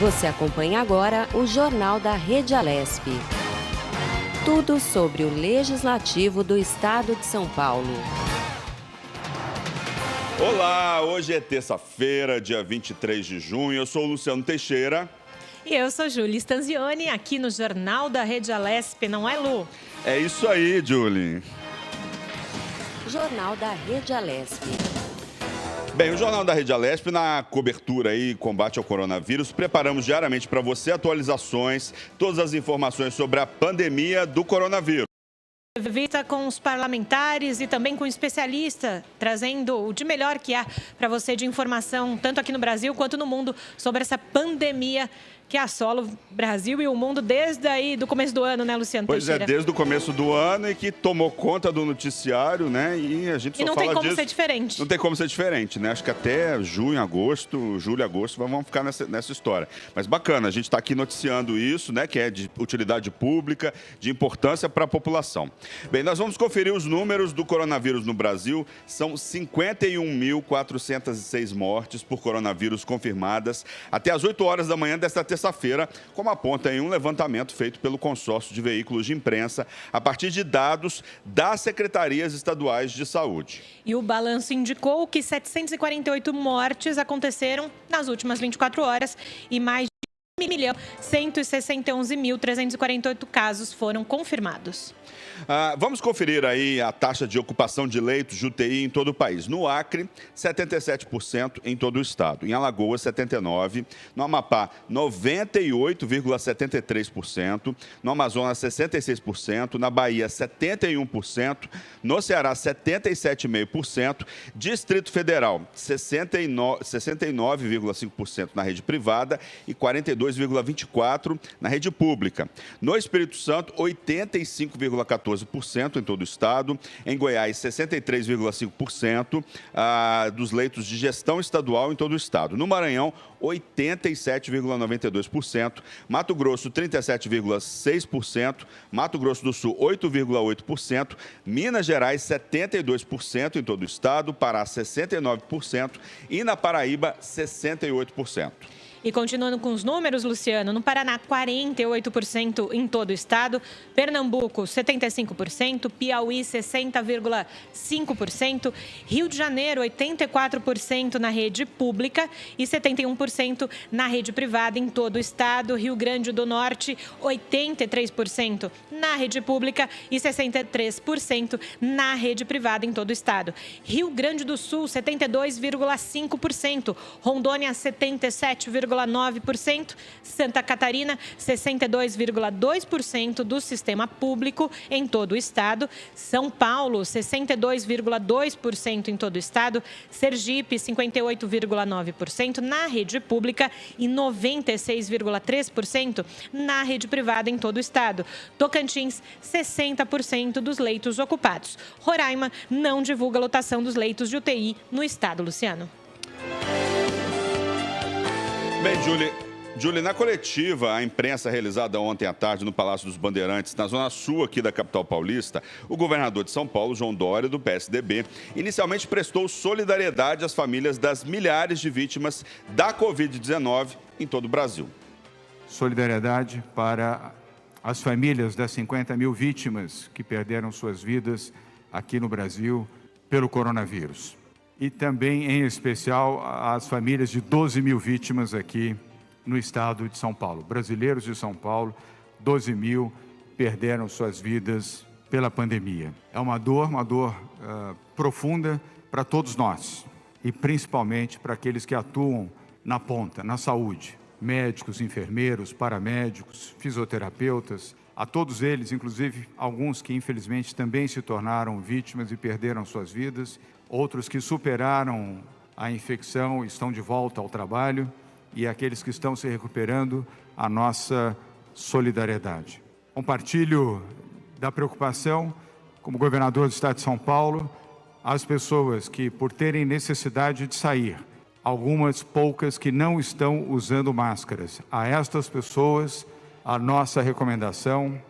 Você acompanha agora o Jornal da Rede Alesp. Tudo sobre o Legislativo do Estado de São Paulo. Olá, hoje é terça-feira, dia 23 de junho. Eu sou o Luciano Teixeira. E eu sou Júlia Stanzioni, aqui no Jornal da Rede Alesp, não é, Lu? É isso aí, Julie. Jornal da Rede Alesp. Bem, o Jornal da Rede Alesp, na cobertura aí, combate ao coronavírus, preparamos diariamente para você atualizações, todas as informações sobre a pandemia do coronavírus. Entrevista com os parlamentares e também com especialistas, trazendo o de melhor que há para você de informação, tanto aqui no Brasil quanto no mundo, sobre essa pandemia que assola o Brasil e o mundo desde aí do começo do ano, né, Luciano Teixeira? Pois é, desde o começo do ano e que tomou conta do noticiário, né? E a gente só não fala tem como disso. ser diferente. Não tem como ser diferente, né? Acho que até julho, agosto, vamos ficar nessa história. Mas bacana, a gente está aqui noticiando isso, né? Que é de utilidade pública, de importância para a população. Bem, nós vamos conferir os números do coronavírus no Brasil. São 51.406 mortes por coronavírus confirmadas até as 8 horas da manhã desta terça-feira, como aponta em um levantamento feito pelo consórcio de veículos de imprensa a partir de dados das secretarias estaduais de saúde. E o balanço indicou que 748 mortes aconteceram nas últimas 24 horas e mais de 1.161.348 casos foram confirmados. Vamos conferir aí a taxa de ocupação de leitos de UTI em todo o país. No Acre, 77% em todo o estado. Em Alagoas, 79%. No Amapá, 98,73%. No Amazonas, 66%. Na Bahia, 71%. No Ceará, 77,5%. Distrito Federal, 69,5% na rede privada e 42,24% na rede pública. No Espírito Santo, 85,14% em todo o estado. Em Goiás, 63,5% dos leitos de gestão estadual em todo o estado. No Maranhão, 87,92%. Mato Grosso, 37,6%. Mato Grosso do Sul, 8,8%. Minas Gerais, 72% em todo o estado. Pará, 69%. E na Paraíba, 68%. E continuando com os números, Luciano, no Paraná, 48% em todo o estado, Pernambuco, 75%, Piauí, 60,5%, Rio de Janeiro, 84% na rede pública e 71% na rede privada em todo o estado, Rio Grande do Norte, 83% na rede pública e 63% na rede privada em todo o estado, Rio Grande do Sul, 72,5%, Rondônia, 77,9%, Santa Catarina, 62,2% do sistema público em todo o estado, São Paulo, 62,2% em todo o estado, Sergipe, 58,9% na rede pública e 96,3% na rede privada em todo o estado, Tocantins, 60% dos leitos ocupados. Roraima não divulga a lotação dos leitos de UTI no estado, Luciano. Bem, Julie, na coletiva, a imprensa realizada ontem à tarde no Palácio dos Bandeirantes, na zona sul aqui da capital paulista, o governador de São Paulo, João Dória, do PSDB, inicialmente prestou solidariedade às famílias das milhares de vítimas da Covid-19 em todo o Brasil. Solidariedade para as famílias das 50 mil vítimas que perderam suas vidas aqui no Brasil pelo coronavírus. E também, em especial, as famílias de 12 mil vítimas aqui no estado de São Paulo. Brasileiros de São Paulo, 12 mil perderam suas vidas pela pandemia. É uma dor profunda para todos nós e principalmente para aqueles que atuam na ponta, na saúde. Médicos, enfermeiros, paramédicos, fisioterapeutas, a todos eles, inclusive alguns que infelizmente também se tornaram vítimas e perderam suas vidas, outros que superaram a infecção estão de volta ao trabalho e aqueles que estão se recuperando, a nossa solidariedade. Compartilho da preocupação, como governador do estado de São Paulo, as pessoas que, por terem necessidade de sair, algumas poucas que não estão usando máscaras. A estas pessoas, a nossa recomendação,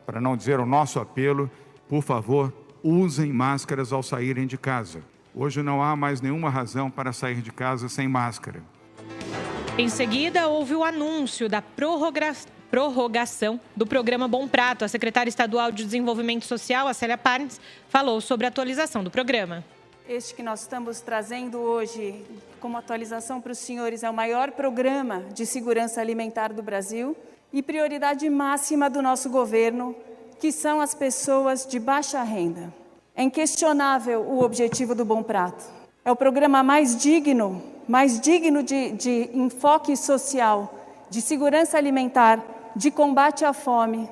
para não dizer o nosso apelo, por favor, usem máscaras ao saírem de casa. Hoje não há mais nenhuma razão para sair de casa sem máscara. Em seguida, houve o anúncio da prorrogação do programa Bom Prato. A secretária estadual de Desenvolvimento Social, a Célia Parnes, falou sobre a atualização do programa. Este que nós estamos trazendo hoje como atualização para os senhores é o maior programa de segurança alimentar do Brasil e prioridade máxima do nosso governo, que são as pessoas de baixa renda. É inquestionável o objetivo do Bom Prato. É o programa mais digno de enfoque social, de segurança alimentar, de combate à fome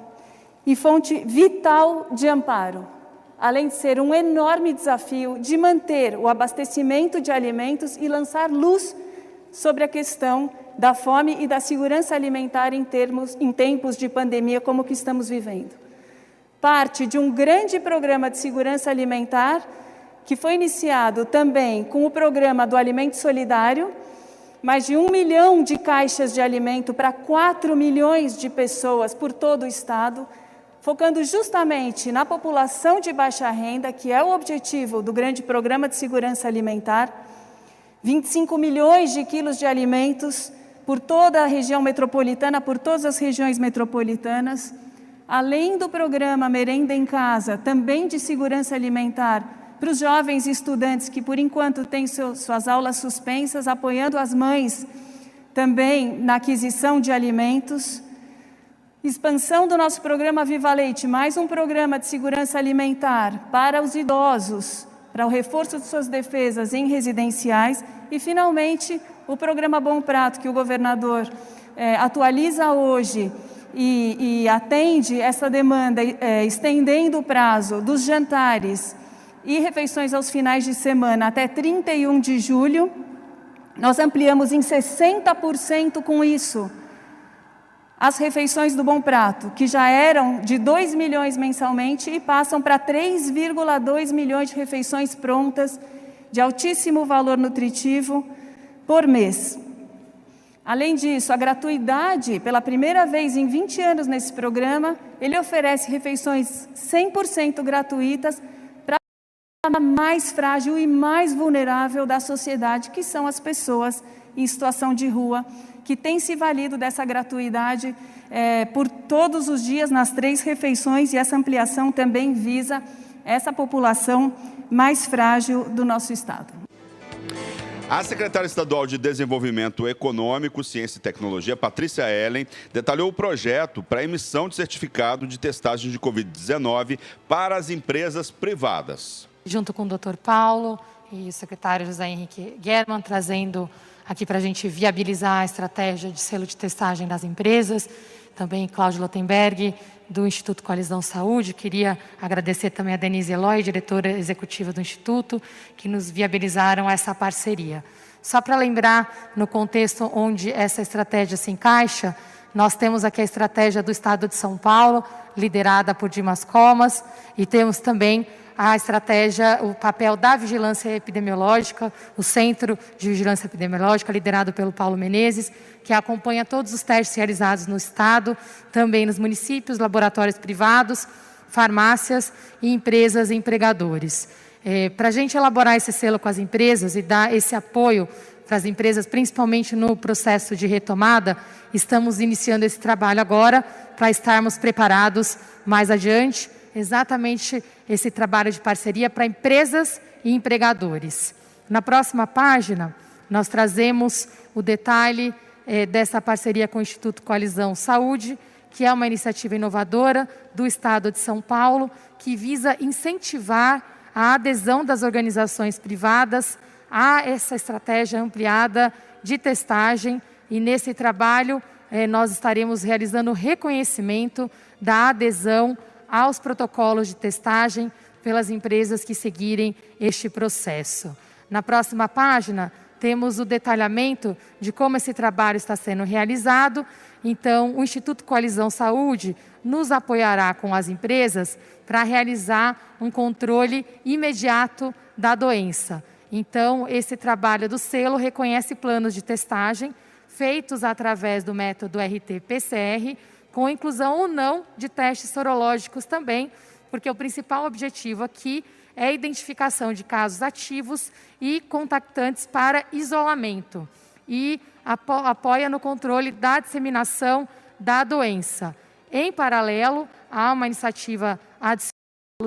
e fonte vital de amparo, além de ser um enorme desafio de manter o abastecimento de alimentos e lançar luz sobre a questão da fome e da segurança alimentar em tempos de pandemia como que estamos vivendo. Parte de um grande programa de segurança alimentar que foi iniciado também com o programa do Alimento Solidário, mais de 1 milhão de caixas de alimento para 4 milhões de pessoas por todo o estado, focando justamente na população de baixa renda, que é o objetivo do grande programa de segurança alimentar, 25 milhões de quilos de alimentos por toda a região metropolitana, por todas as regiões metropolitanas, além do programa Merenda em Casa, também de segurança alimentar, para os jovens e estudantes que, por enquanto, têm suas aulas suspensas, apoiando as mães também na aquisição de alimentos. Expansão do nosso programa Viva Leite, mais um programa de segurança alimentar para os idosos, para o reforço de suas defesas em residenciais. E, finalmente, o programa Bom Prato, que o governador atualiza hoje e atende essa demanda, estendendo o prazo dos jantares e refeições aos finais de semana até 31 de julho, nós ampliamos em 60% com isso as refeições do Bom Prato, que já eram de 2 milhões mensalmente e passam para 3,2 milhões de refeições prontas de altíssimo valor nutritivo por mês. Além disso, a gratuidade, pela primeira vez em 20 anos nesse programa, ele oferece refeições 100% gratuitas a mais frágil e mais vulnerável da sociedade, que são as pessoas em situação de rua, que têm se valido dessa gratuidade por todos os dias nas 3 refeições, e essa ampliação também visa essa população mais frágil do nosso estado. A secretária estadual de Desenvolvimento Econômico, Ciência e Tecnologia, Patrícia Ellen, detalhou o projeto para a emissão de certificado de testagem de Covid-19 para as empresas privadas. Junto com o Dr. Paulo e o secretário José Henrique Guerman, trazendo aqui para a gente viabilizar a estratégia de selo de testagem das empresas. Também Cláudio Lotenberg, do Instituto Coalizão Saúde. Queria agradecer também a Denise Eloy, diretora executiva do Instituto, que nos viabilizaram essa parceria. Só para lembrar, no contexto onde essa estratégia se encaixa, nós temos aqui a estratégia do Estado de São Paulo, liderada por Dimas Comas, e temos também a estratégia, o papel da vigilância epidemiológica, o Centro de Vigilância Epidemiológica, liderado pelo Paulo Menezes, que acompanha todos os testes realizados no Estado, também nos municípios, laboratórios privados, farmácias e empresas e empregadores. Para a gente elaborar esse selo com as empresas e dar esse apoio para as empresas, principalmente no processo de retomada, estamos iniciando esse trabalho agora para estarmos preparados mais adiante, exatamente esse trabalho de parceria para empresas e empregadores. Na próxima página, nós trazemos o detalhe dessa parceria com o Instituto Coalizão Saúde, que é uma iniciativa inovadora do Estado de São Paulo, que visa incentivar a adesão das organizações privadas a essa estratégia ampliada de testagem. E nesse trabalho, nós estaremos realizando o reconhecimento da adesão aos protocolos de testagem pelas empresas que seguirem este processo. Na próxima página, temos o detalhamento de como esse trabalho está sendo realizado. Então, o Instituto Coalizão Saúde nos apoiará com as empresas para realizar um controle imediato da doença. Então, esse trabalho do selo reconhece planos de testagem feitos através do método RT-PCR, com inclusão ou não de testes sorológicos também, porque o principal objetivo aqui é a identificação de casos ativos e contactantes para isolamento. e apoia no controle da disseminação da doença. Em paralelo, há uma iniciativa adicional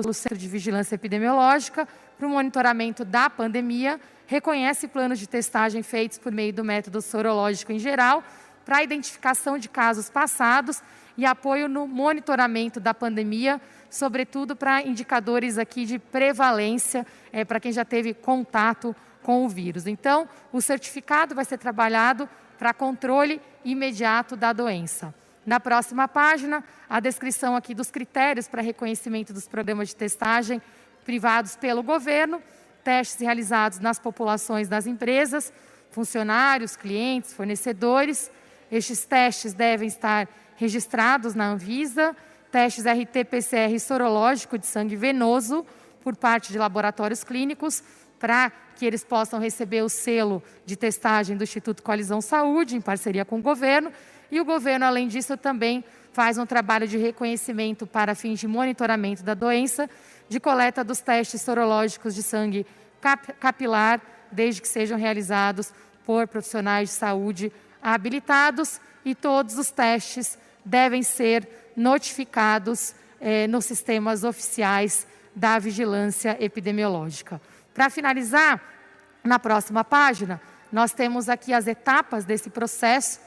do Centro de Vigilância Epidemiológica para o monitoramento da pandemia, reconhece planos de testagem feitos por meio do método sorológico em geral, para a identificação de casos passados e apoio no monitoramento da pandemia, sobretudo para indicadores aqui de prevalência, para quem já teve contato com o vírus. Então, o certificado vai ser trabalhado para controle imediato da doença. Na próxima página, a descrição aqui dos critérios para reconhecimento dos programas de testagem privados pelo governo, testes realizados nas populações das empresas, funcionários, clientes, fornecedores. Estes testes devem estar registrados na Anvisa, testes RT-PCR sorológico de sangue venoso por parte de laboratórios clínicos, para que eles possam receber o selo de testagem do Instituto Coalizão Saúde, em parceria com o governo. E o governo, além disso, também faz um trabalho de reconhecimento para fins de monitoramento da doença, de coleta dos testes sorológicos de sangue capilar, desde que sejam realizados por profissionais de saúde habilitados, e todos os testes devem ser notificados nos sistemas oficiais da vigilância epidemiológica. Para finalizar, na próxima página, nós temos aqui as etapas desse processo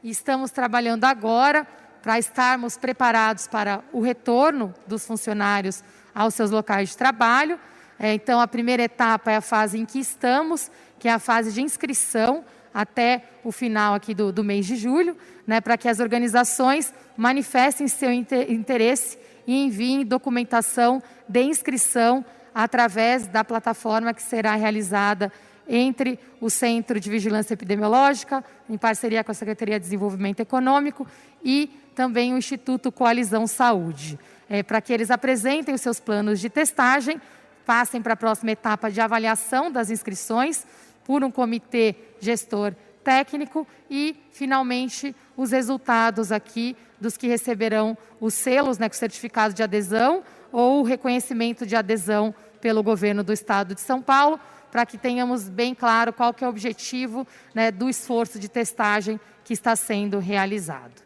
e estamos trabalhando agora para estarmos preparados para o retorno dos funcionários aos seus locais de trabalho. Então, a primeira etapa é a fase em que estamos, que é a fase de inscrição até o final aqui do mês de julho, para que as organizações manifestem seu interesse e enviem documentação de inscrição através da plataforma que será realizada entre o Centro de Vigilância Epidemiológica, em parceria com a Secretaria de Desenvolvimento Econômico, e também o Instituto Coalizão Saúde, para que eles apresentem os seus planos de testagem, passem para a próxima etapa de avaliação das inscrições por um comitê gestor técnico e, finalmente, os resultados aqui dos que receberão os selos, com certificado de adesão ou o reconhecimento de adesão pelo governo do Estado de São Paulo, para que tenhamos bem claro qual que é o objetivo do esforço de testagem que está sendo realizado.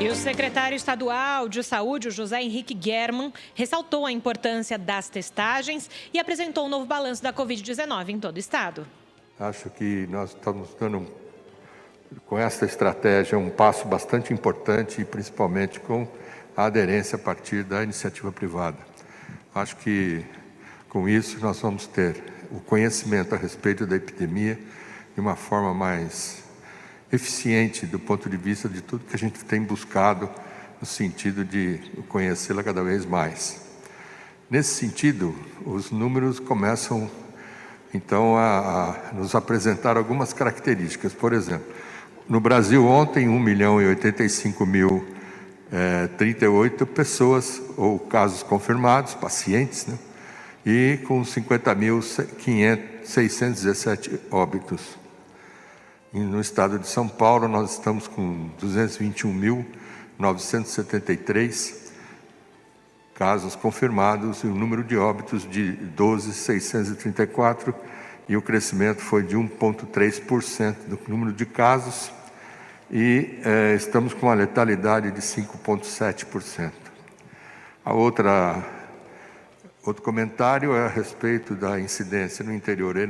E o secretário estadual de Saúde, o José Henrique Germann, ressaltou a importância das testagens e apresentou um novo balanço da Covid-19 em todo o estado. Acho que nós estamos dando, com essa estratégia, um passo bastante importante, e principalmente com a aderência a partir da iniciativa privada. Acho que, com isso, nós vamos ter o conhecimento a respeito da epidemia de uma forma mais eficiente do ponto de vista de tudo que a gente tem buscado no sentido de conhecê-la cada vez mais. Nesse sentido, os números começam, então, a nos apresentar algumas características. Por exemplo, no Brasil ontem, 1.085.038 pessoas, ou casos confirmados, pacientes, e com 50.617 óbitos. E no estado de São Paulo, nós estamos com 221.973 casos confirmados e o número de óbitos de 12.634, e o crescimento foi de 1,3% do número de casos, e estamos com uma letalidade de 5,7%. Outro comentário é a respeito da incidência no interior e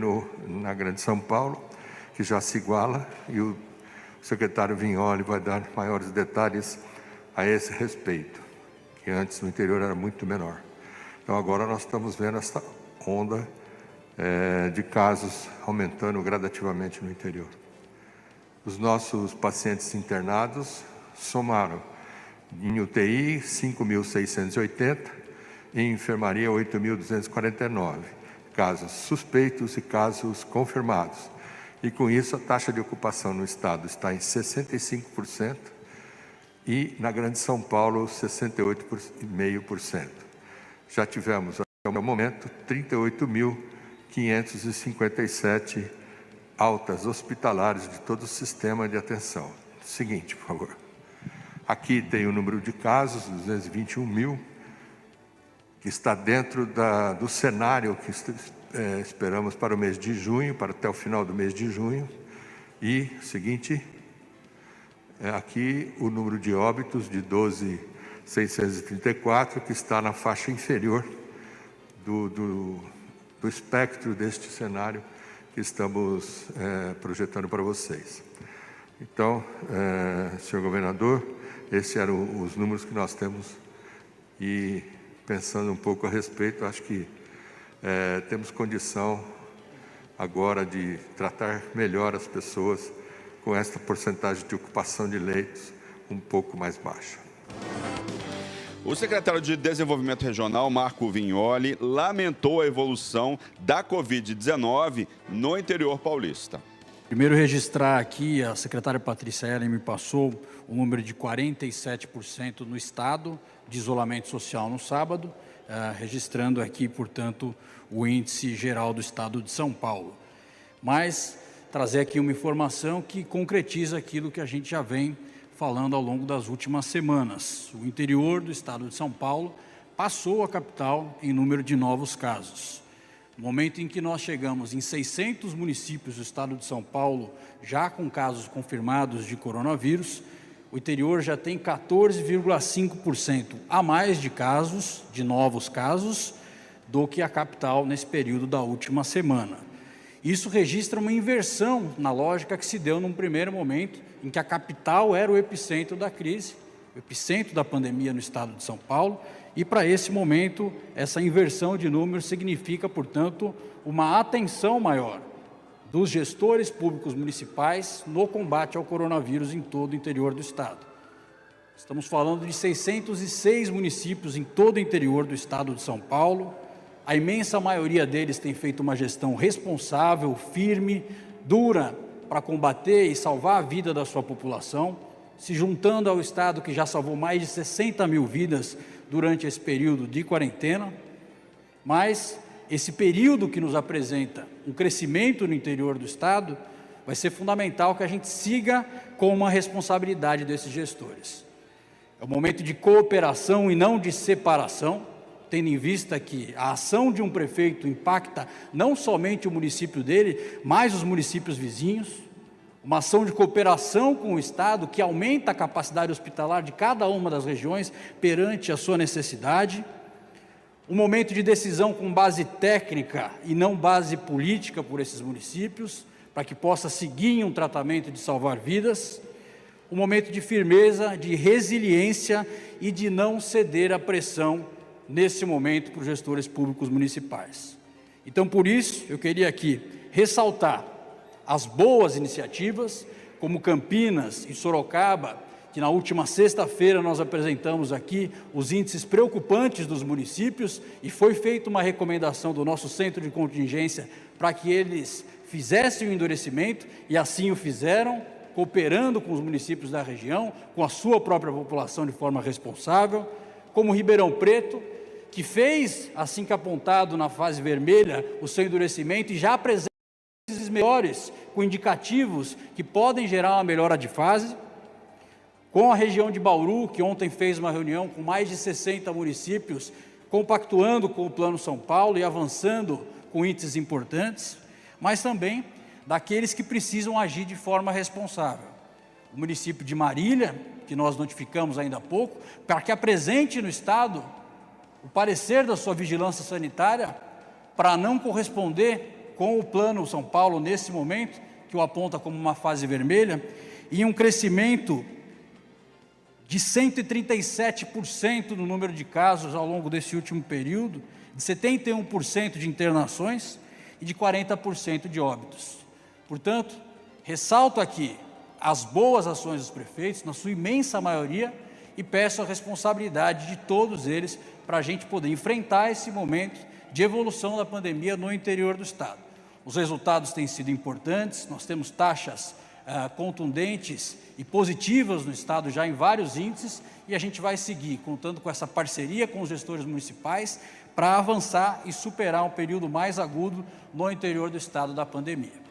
na Grande São Paulo, que já se iguala, e o secretário Vignoli vai dar maiores detalhes a esse respeito, que antes no interior era muito menor. Então agora nós estamos vendo essa onda de casos aumentando gradativamente no interior. Os nossos pacientes internados somaram em UTI 5.680, em enfermaria 8.249, casos suspeitos e casos confirmados. E com isso a taxa de ocupação no estado está em 65% e na Grande São Paulo 68,5%. Já tivemos até o momento 38.557 altas hospitalares de todo o sistema de atenção. Seguinte, por favor. Aqui tem o número de casos, 221 mil, que está dentro do cenário que esperamos para o mês de junho, para até o final do mês de junho. E o seguinte, aqui o número de óbitos de 12.634, que está na faixa inferior do espectro deste cenário que estamos projetando para vocês. Então, senhor governador, esses eram os números que nós temos e, pensando um pouco a respeito, acho que temos condição agora de tratar melhor as pessoas com esta porcentagem de ocupação de leitos um pouco mais baixa. O secretário de Desenvolvimento Regional, Marco Vignoli, lamentou a evolução da Covid-19 no interior paulista. Primeiro, registrar aqui, a secretária Patrícia Ellen me passou o número de 47% no estado de isolamento social no sábado, registrando aqui, portanto, o índice geral do estado de São Paulo. Mas trazer aqui uma informação que concretiza aquilo que a gente já vem falando ao longo das últimas semanas. O interior do estado de São Paulo passou a capital em número de novos casos. No momento em que nós chegamos em 600 municípios do estado de São Paulo, já com casos confirmados de coronavírus, o interior já tem 14,5% a mais de casos, de novos casos, do que a capital nesse período da última semana. Isso registra uma inversão na lógica que se deu num primeiro momento, em que a capital era o epicentro da crise, o epicentro da pandemia no estado de São Paulo, e para esse momento, essa inversão de números significa, portanto, uma atenção maior dos gestores públicos municipais no combate ao coronavírus em todo o interior do estado. Estamos falando de 606 municípios em todo o interior do estado de São Paulo. A imensa maioria deles tem feito uma gestão responsável, firme, dura, para combater e salvar a vida da sua população, se juntando ao estado que já salvou mais de 60 mil vidas durante esse período de quarentena. Mas esse período que nos apresenta um crescimento no interior do estado, vai ser fundamental que a gente siga com uma responsabilidade desses gestores. É um momento de cooperação e não de separação, tendo em vista que a ação de um prefeito impacta não somente o município dele, mas os municípios vizinhos, uma ação de cooperação com o Estado que aumenta a capacidade hospitalar de cada uma das regiões perante a sua necessidade, um momento de decisão com base técnica e não base política por esses municípios, para que possa seguir em um tratamento de salvar vidas, um momento de firmeza, de resiliência e de não ceder à pressão nesse momento para os gestores públicos municipais. Então, por isso, eu queria aqui ressaltar as boas iniciativas, como Campinas e Sorocaba, que na última sexta-feira nós apresentamos aqui os índices preocupantes dos municípios e foi feita uma recomendação do nosso centro de contingência para que eles fizessem o endurecimento e assim o fizeram, cooperando com os municípios da região, com a sua própria população de forma responsável, como Ribeirão Preto, que fez, assim que apontado na fase vermelha, o seu endurecimento e já apresenta índices melhores, com indicativos que podem gerar uma melhora de fase, com a região de Bauru, que ontem fez uma reunião com mais de 60 municípios, compactuando com o Plano São Paulo e avançando com índices importantes, mas também daqueles que precisam agir de forma responsável. O município de Marília, que nós notificamos ainda há pouco, para que apresente no Estado o parecer da sua vigilância sanitária para não corresponder com o Plano São Paulo nesse momento, que o aponta como uma fase vermelha, e um crescimento de 137% no número de casos ao longo desse último período, de 71% de internações e de 40% de óbitos. Portanto, ressalto aqui as boas ações dos prefeitos, na sua imensa maioria, e peço a responsabilidade de todos eles para a gente poder enfrentar esse momento de evolução da pandemia no interior do Estado. Os resultados têm sido importantes, nós temos taxas contundentes e positivas no Estado já em vários índices e a gente vai seguir contando com essa parceria com os gestores municipais para avançar e superar um período mais agudo no interior do Estado da pandemia.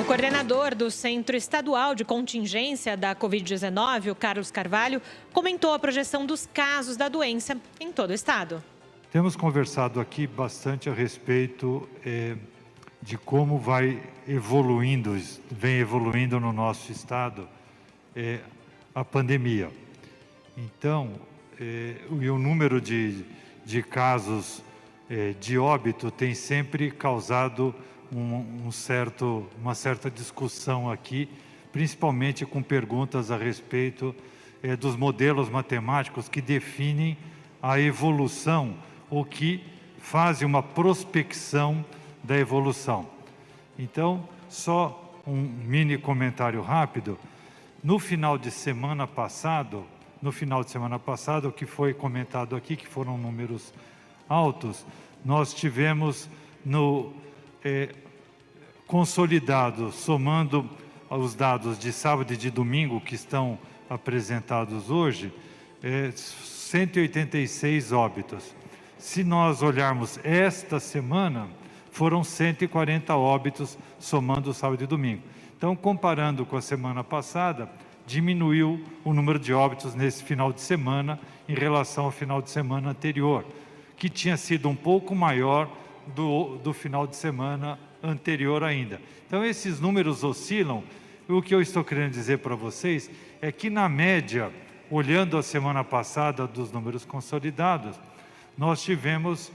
O coordenador do Centro Estadual de Contingência da Covid-19, o Carlos Carvalho, comentou a projeção dos casos da doença em todo o Estado. Temos conversado aqui bastante a respeito de como vem evoluindo no nosso estado a pandemia. Então, e o número de casos de óbito tem sempre causado uma certa discussão aqui, principalmente com perguntas a respeito dos modelos matemáticos que definem a evolução ou que fazem uma prospecção da evolução. Então, só um mini comentário rápido. No final de semana passado, o que foi comentado aqui, que foram números altos, nós tivemos consolidado, somando os dados de sábado e de domingo que estão apresentados hoje, 186 óbitos. Se nós olharmos esta semana, foram 140 óbitos, somando sábado e domingo. Então, comparando com a semana passada, diminuiu o número de óbitos nesse final de semana em relação ao final de semana anterior, que tinha sido um pouco maior do final de semana anterior ainda. Então, esses números oscilam. O que eu estou querendo dizer para vocês é que, na média, olhando a semana passada dos números consolidados, nós tivemos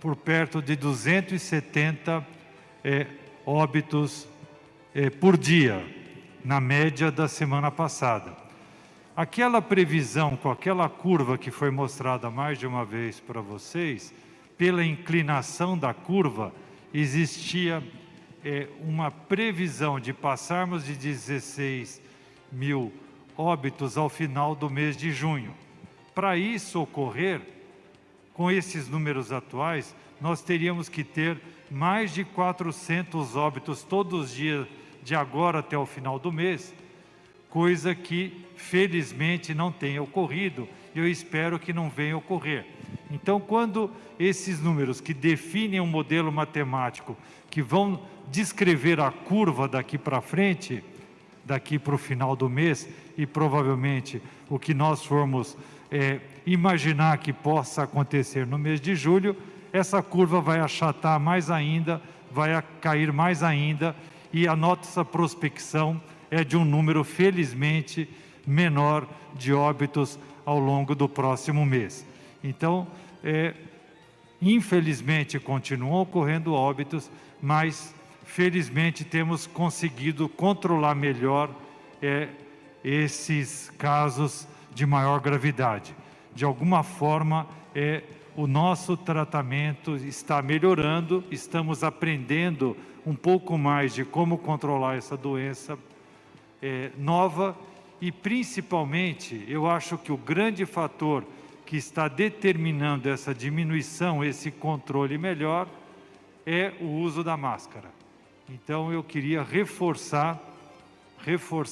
por perto de 270 óbitos por dia, na média da semana passada. Aquela previsão, com aquela curva que foi mostrada mais de uma vez para vocês, pela inclinação da curva, existia uma previsão de passarmos de 16 mil óbitos ao final do mês de junho. Para isso ocorrer, com esses números atuais, nós teríamos que ter mais de 400 óbitos todos os dias, de agora até o final do mês, coisa que, felizmente, não tenha ocorrido, e eu espero que não venha ocorrer. Então, quando esses números que definem um modelo matemático, que vão descrever a curva daqui para frente, daqui para o final do mês, e provavelmente o que nós formos imaginar que possa acontecer no mês de julho, essa curva vai achatar mais ainda, vai cair mais ainda, e a nossa prospecção é de um número, felizmente, menor de óbitos ao longo do próximo mês. Então, infelizmente, continuam ocorrendo óbitos, mas, felizmente, temos conseguido controlar melhor esses casos de maior gravidade. De alguma forma, o nosso tratamento está melhorando, estamos aprendendo um pouco mais de como controlar essa doença nova e, principalmente, eu acho que o grande fator que está determinando essa diminuição, esse controle melhor, é o uso da máscara. Então, eu queria reforçar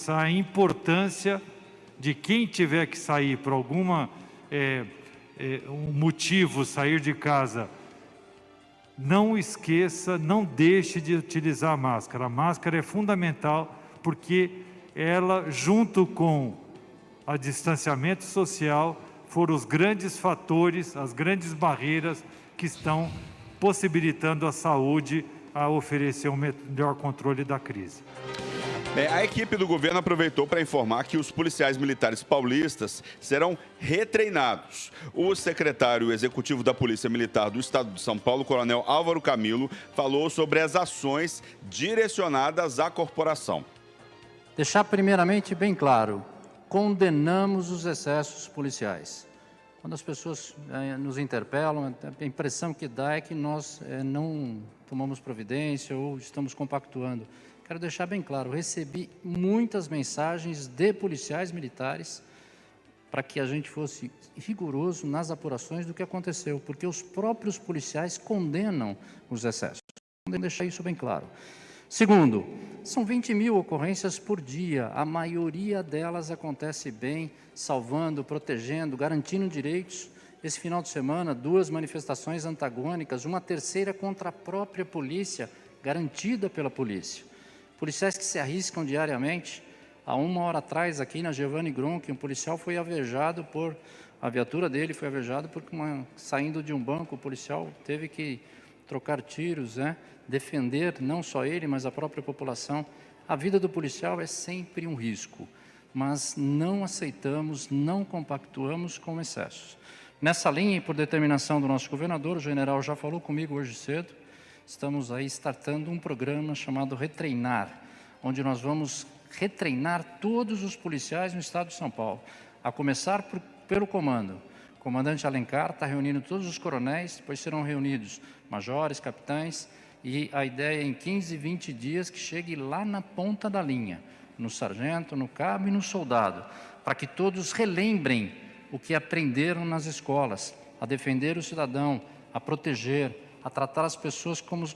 a importância de quem tiver que sair por algum motivo, sair de casa, não esqueça, não deixe de utilizar a máscara. A máscara é fundamental porque ela, junto com o distanciamento social, foram os grandes fatores, as grandes barreiras que estão possibilitando à saúde a oferecer um melhor controle da crise. A equipe do governo aproveitou para informar que os policiais militares paulistas serão retreinados. O secretário executivo da Polícia Militar do Estado de São Paulo, Coronel Álvaro Camilo, falou sobre as ações direcionadas à corporação. Deixar primeiramente bem claro, condenamos os excessos policiais. Quando as pessoas nos interpelam, a impressão que dá é que nós não tomamos providência ou estamos compactuando. Quero deixar bem claro, recebi muitas mensagens de policiais militares para que a gente fosse rigoroso nas apurações do que aconteceu, porque os próprios policiais condenam os excessos. Vamos deixar isso bem claro. Segundo, são 20 mil ocorrências por dia, a maioria delas acontece bem, salvando, protegendo, garantindo direitos. Esse final de semana, 2 manifestações antagônicas, uma terceira contra a própria polícia, garantida pela polícia. Policiais que se arriscam diariamente. Há 1 hora atrás, aqui na Giovanni Gronchi, um policial foi alvejado a viatura dele foi alvejada porque, saindo de um banco, o policial teve que trocar tiros, defender não só ele, mas a própria população. A vida do policial é sempre um risco, mas não aceitamos, não compactuamos com excessos. Nessa linha, e por determinação do nosso governador, o general já falou comigo hoje cedo, estamos aí startando um programa chamado Retreinar, onde nós vamos retreinar todos os policiais no estado de São Paulo, a começar pelo comando. O comandante Alencar está reunindo todos os coronéis, depois serão reunidos majores, capitães, e a ideia é em 15, 20 dias que chegue lá na ponta da linha, no sargento, no cabo e no soldado, para que todos relembrem o que aprenderam nas escolas, a defender o cidadão, a proteger, a tratar as pessoas como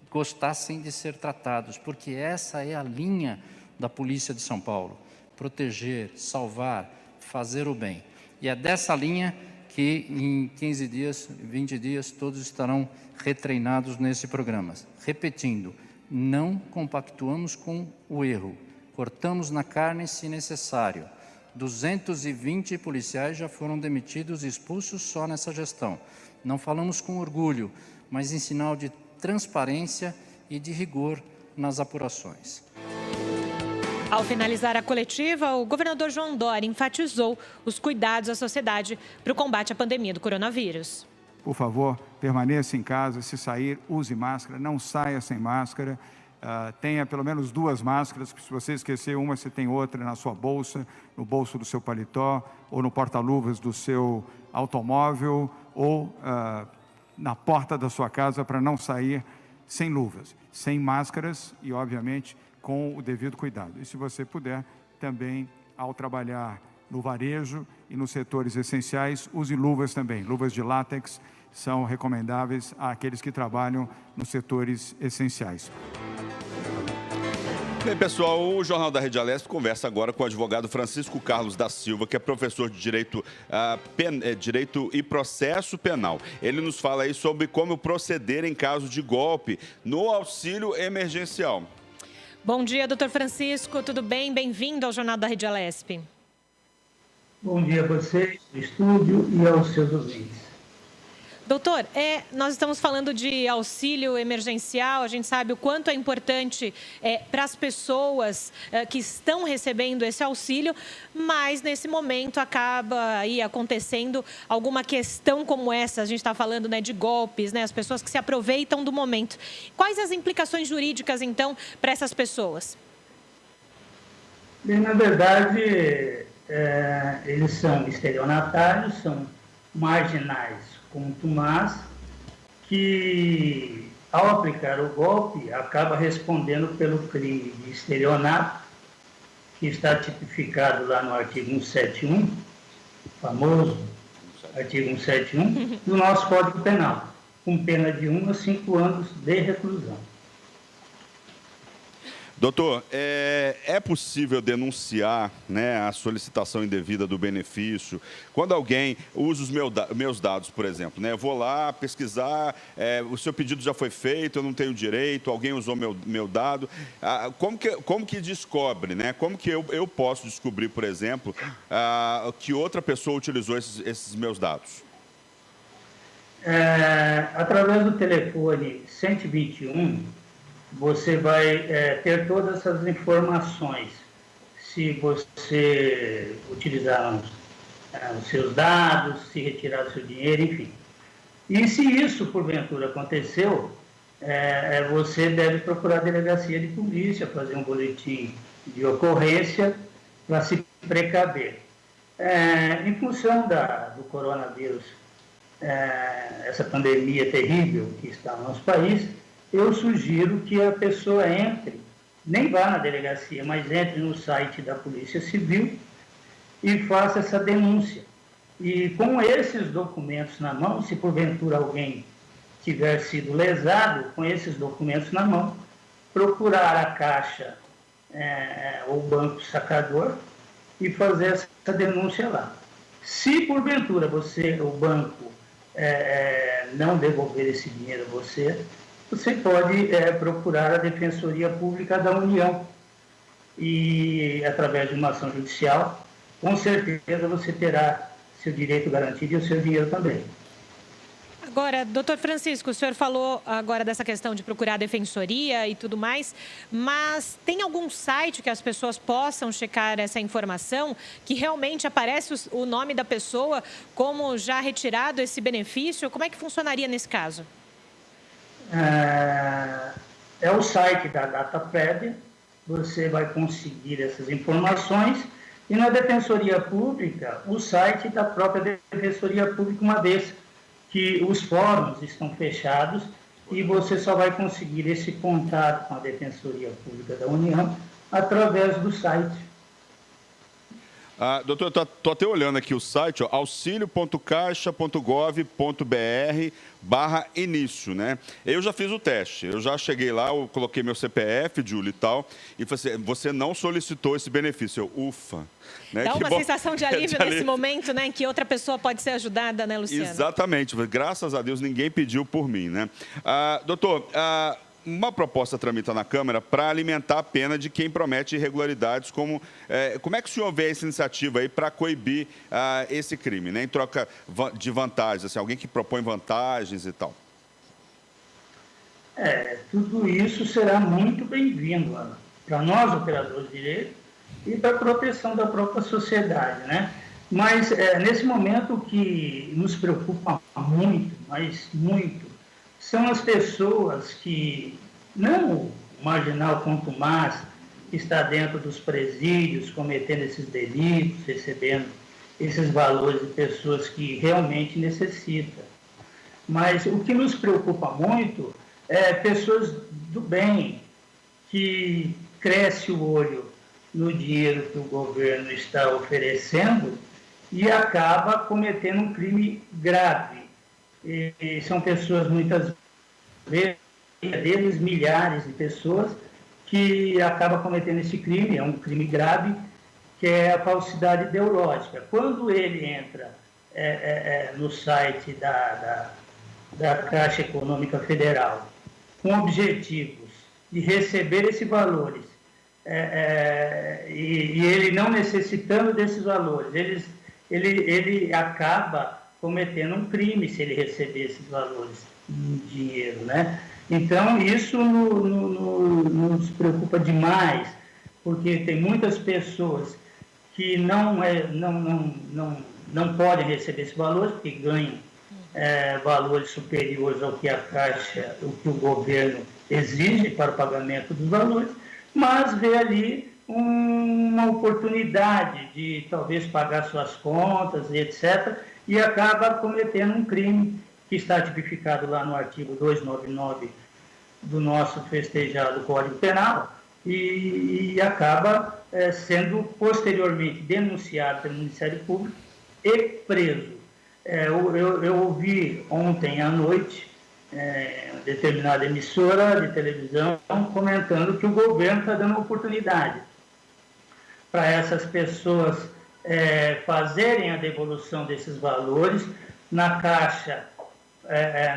gostassem de ser tratados, porque essa é a linha da Polícia de São Paulo: proteger, salvar, fazer o bem. E é dessa linha que em 15 dias, 20 dias, todos estarão retreinados nesse programa. Repetindo, não compactuamos com o erro, cortamos na carne se necessário. 220 policiais já foram demitidos e expulsos só nessa gestão. Não falamos com orgulho, mas em sinal de transparência e de rigor nas apurações. Ao finalizar a coletiva, o governador João Dória enfatizou os cuidados à sociedade para o combate à pandemia do coronavírus. Por favor, permaneça em casa. Se sair, use máscara. Não saia sem máscara. Tenha pelo menos 2 máscaras, que se você esquecer uma, você tem outra na sua bolsa, no bolso do seu paletó, ou no porta-luvas do seu automóvel, ou na porta da sua casa, para não sair sem luvas, sem máscaras e, obviamente, com o devido cuidado. E se você puder, também, ao trabalhar no varejo e nos setores essenciais, use luvas também. Luvas de látex são recomendáveis àqueles que trabalham nos setores essenciais. Bem, pessoal, o Jornal da Rede Alesp conversa agora com o advogado Francisco Carlos da Silva, que é professor de Direito e Processo Penal. Ele nos fala aí sobre como proceder em caso de golpe no auxílio emergencial. Bom dia, doutor Francisco, tudo bem? Bem-vindo ao Jornal da Rede Alesp. Bom dia a vocês, do estúdio, e aos seus ouvintes. Doutor, nós estamos falando de auxílio emergencial, a gente sabe o quanto é importante para as pessoas que estão recebendo esse auxílio, mas nesse momento acaba aí acontecendo alguma questão como essa, a gente está falando de golpes, as pessoas que se aproveitam do momento. Quais as implicações jurídicas, então, para essas pessoas? Bem, na verdade, eles são estelionatários, são marginais, contumaz, que, ao aplicar o golpe, acaba respondendo pelo crime de estelionato, que está tipificado lá no artigo 171, famoso artigo 171, do nosso Código Penal, com pena de 1 a 5 anos de reclusão. Doutor, é possível denunciar a solicitação indevida do benefício quando alguém usa os meus dados, por exemplo? Eu vou lá pesquisar, o seu pedido já foi feito, eu não tenho direito, alguém usou meu dado. Como que descobre? Como que eu posso descobrir, por exemplo, que outra pessoa utilizou esses meus dados? Através do telefone 121, você vai ter todas essas informações. Se você utilizar os seus dados, se retirar o seu dinheiro, enfim. E se isso, porventura, aconteceu, você deve procurar a delegacia de polícia, fazer um boletim de ocorrência para se precaver. Em função do coronavírus, essa pandemia terrível que está no nosso país, eu sugiro que a pessoa entre, nem vá na delegacia, mas entre no site da Polícia Civil e faça essa denúncia. E com esses documentos na mão, se porventura alguém tiver sido lesado, com esses documentos na mão, procurar a Caixa ou o Banco Sacador e fazer essa denúncia lá. Se porventura o banco não devolver esse dinheiro a você pode procurar a Defensoria Pública da União e, através de uma ação judicial, com certeza você terá seu direito garantido e o seu dinheiro também. Agora, doutor Francisco, o senhor falou agora dessa questão de procurar a defensoria e tudo mais, mas tem algum site que as pessoas possam checar essa informação, que realmente aparece o nome da pessoa como já retirado esse benefício? Como é que funcionaria nesse caso? É o site da DataPrev, você vai conseguir essas informações, e na Defensoria Pública, o site da própria Defensoria Pública, uma vez que os fóruns estão fechados e você só vai conseguir esse contato com a Defensoria Pública da União através do site. Doutor, estou até olhando aqui o site, auxilio.caixa.gov.br/início, né? Eu já fiz o teste, eu já cheguei lá, eu coloquei meu CPF, Júlio e tal, e falei assim, você não solicitou esse benefício. Eu, ufa. Né? Dá uma sensação de alívio nesse momento, né, em que outra pessoa pode ser ajudada, né, Luciano? Exatamente, graças a Deus ninguém pediu por mim, né? Doutor, uma proposta tramita na Câmara para alimentar a pena de quem promete irregularidades, como é que o senhor vê essa iniciativa aí para coibir esse crime, né, em troca de vantagens, assim, alguém que propõe vantagens e tal? Tudo isso será muito bem-vindo para nós, operadores de direito, e para a proteção da própria sociedade, né? Mas, nesse momento, o que nos preocupa muito, mas muito, são as pessoas que, não o marginal contumaz, que está dentro dos presídios, cometendo esses delitos, recebendo esses valores de pessoas que realmente necessitam. Mas o que nos preocupa muito é pessoas do bem, que cresce o olho no dinheiro que o governo está oferecendo e acaba cometendo um crime grave. E são pessoas, muitas vezes, milhares de pessoas que acabam cometendo esse crime, é um crime grave, que é a falsidade ideológica. Quando ele entra no site da Caixa Econômica Federal com objetivos de receber esses valores, e ele não necessitando desses valores, ele acaba cometendo um crime se ele receber esses valores em dinheiro, né? Então, isso nos preocupa demais, porque tem muitas pessoas que não podem receber esses valores, porque ganham valores superiores ao que a Caixa, o que o governo exige para o pagamento dos valores, mas vê ali uma oportunidade de talvez pagar suas contas e etc., e acaba cometendo um crime que está tipificado lá no artigo 299 do nosso festejado Código Penal e acaba sendo posteriormente denunciado pelo Ministério Público e preso. Eu ouvi ontem à noite uma determinada emissora de televisão comentando que o governo está dando oportunidade para essas pessoas fazerem a devolução desses valores na Caixa,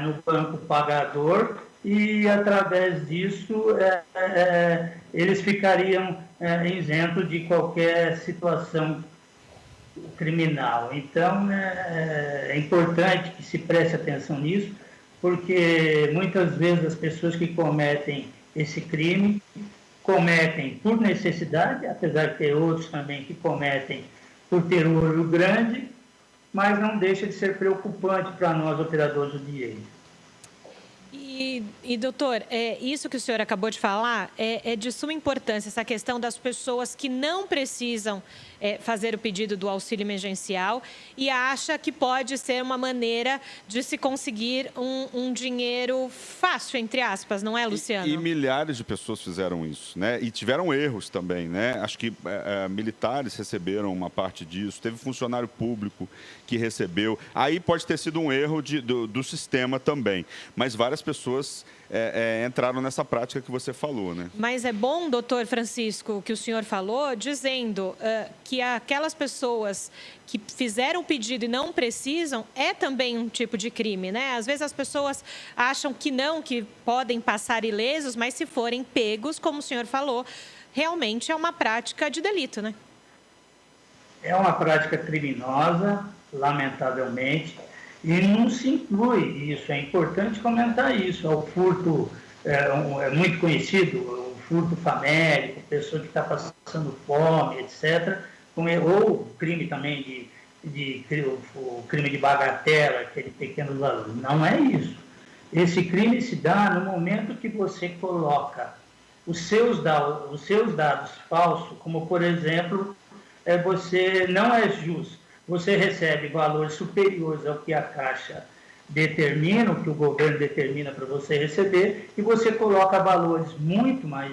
no banco pagador, e através disso eles ficariam isentos de qualquer situação criminal. Então é importante que se preste atenção nisso, porque muitas vezes as pessoas que cometem esse crime cometem por necessidade, apesar de ter outros também que cometem por ter um olho grande, mas não deixa de ser preocupante para nós, operadores do direito. E doutor, isso que o senhor acabou de falar é de suma importância, essa questão das pessoas que não precisam fazer o pedido do auxílio emergencial e acha que pode ser uma maneira de se conseguir um dinheiro fácil, entre aspas, não é, Luciano? E milhares de pessoas fizeram isso, né? E tiveram erros também, né? Acho que militares receberam uma parte disso, teve funcionário público que recebeu. Aí pode ter sido um erro do sistema também, mas várias pessoas entraram nessa prática que você falou, né? Mas é bom, doutor Francisco, que o senhor falou, dizendo que aquelas pessoas que fizeram o pedido e não precisam é também um tipo de crime, né? Às vezes as pessoas acham que não, que podem passar ilesos, mas se forem pegos, como o senhor falou, realmente é uma prática de delito, né? É uma prática criminosa, lamentavelmente, E não se inclui isso, é importante comentar isso. O furto é muito conhecido, o furto famélico, pessoa que está passando fome, etc. Ou crime também o crime de bagatela, aquele pequeno valor. Não é isso. Esse crime se dá no momento que você coloca os seus dados falsos, como, por exemplo, você não é justo, você recebe valores superiores ao que a Caixa determina, o que o governo determina para você receber, e você coloca valores muito mais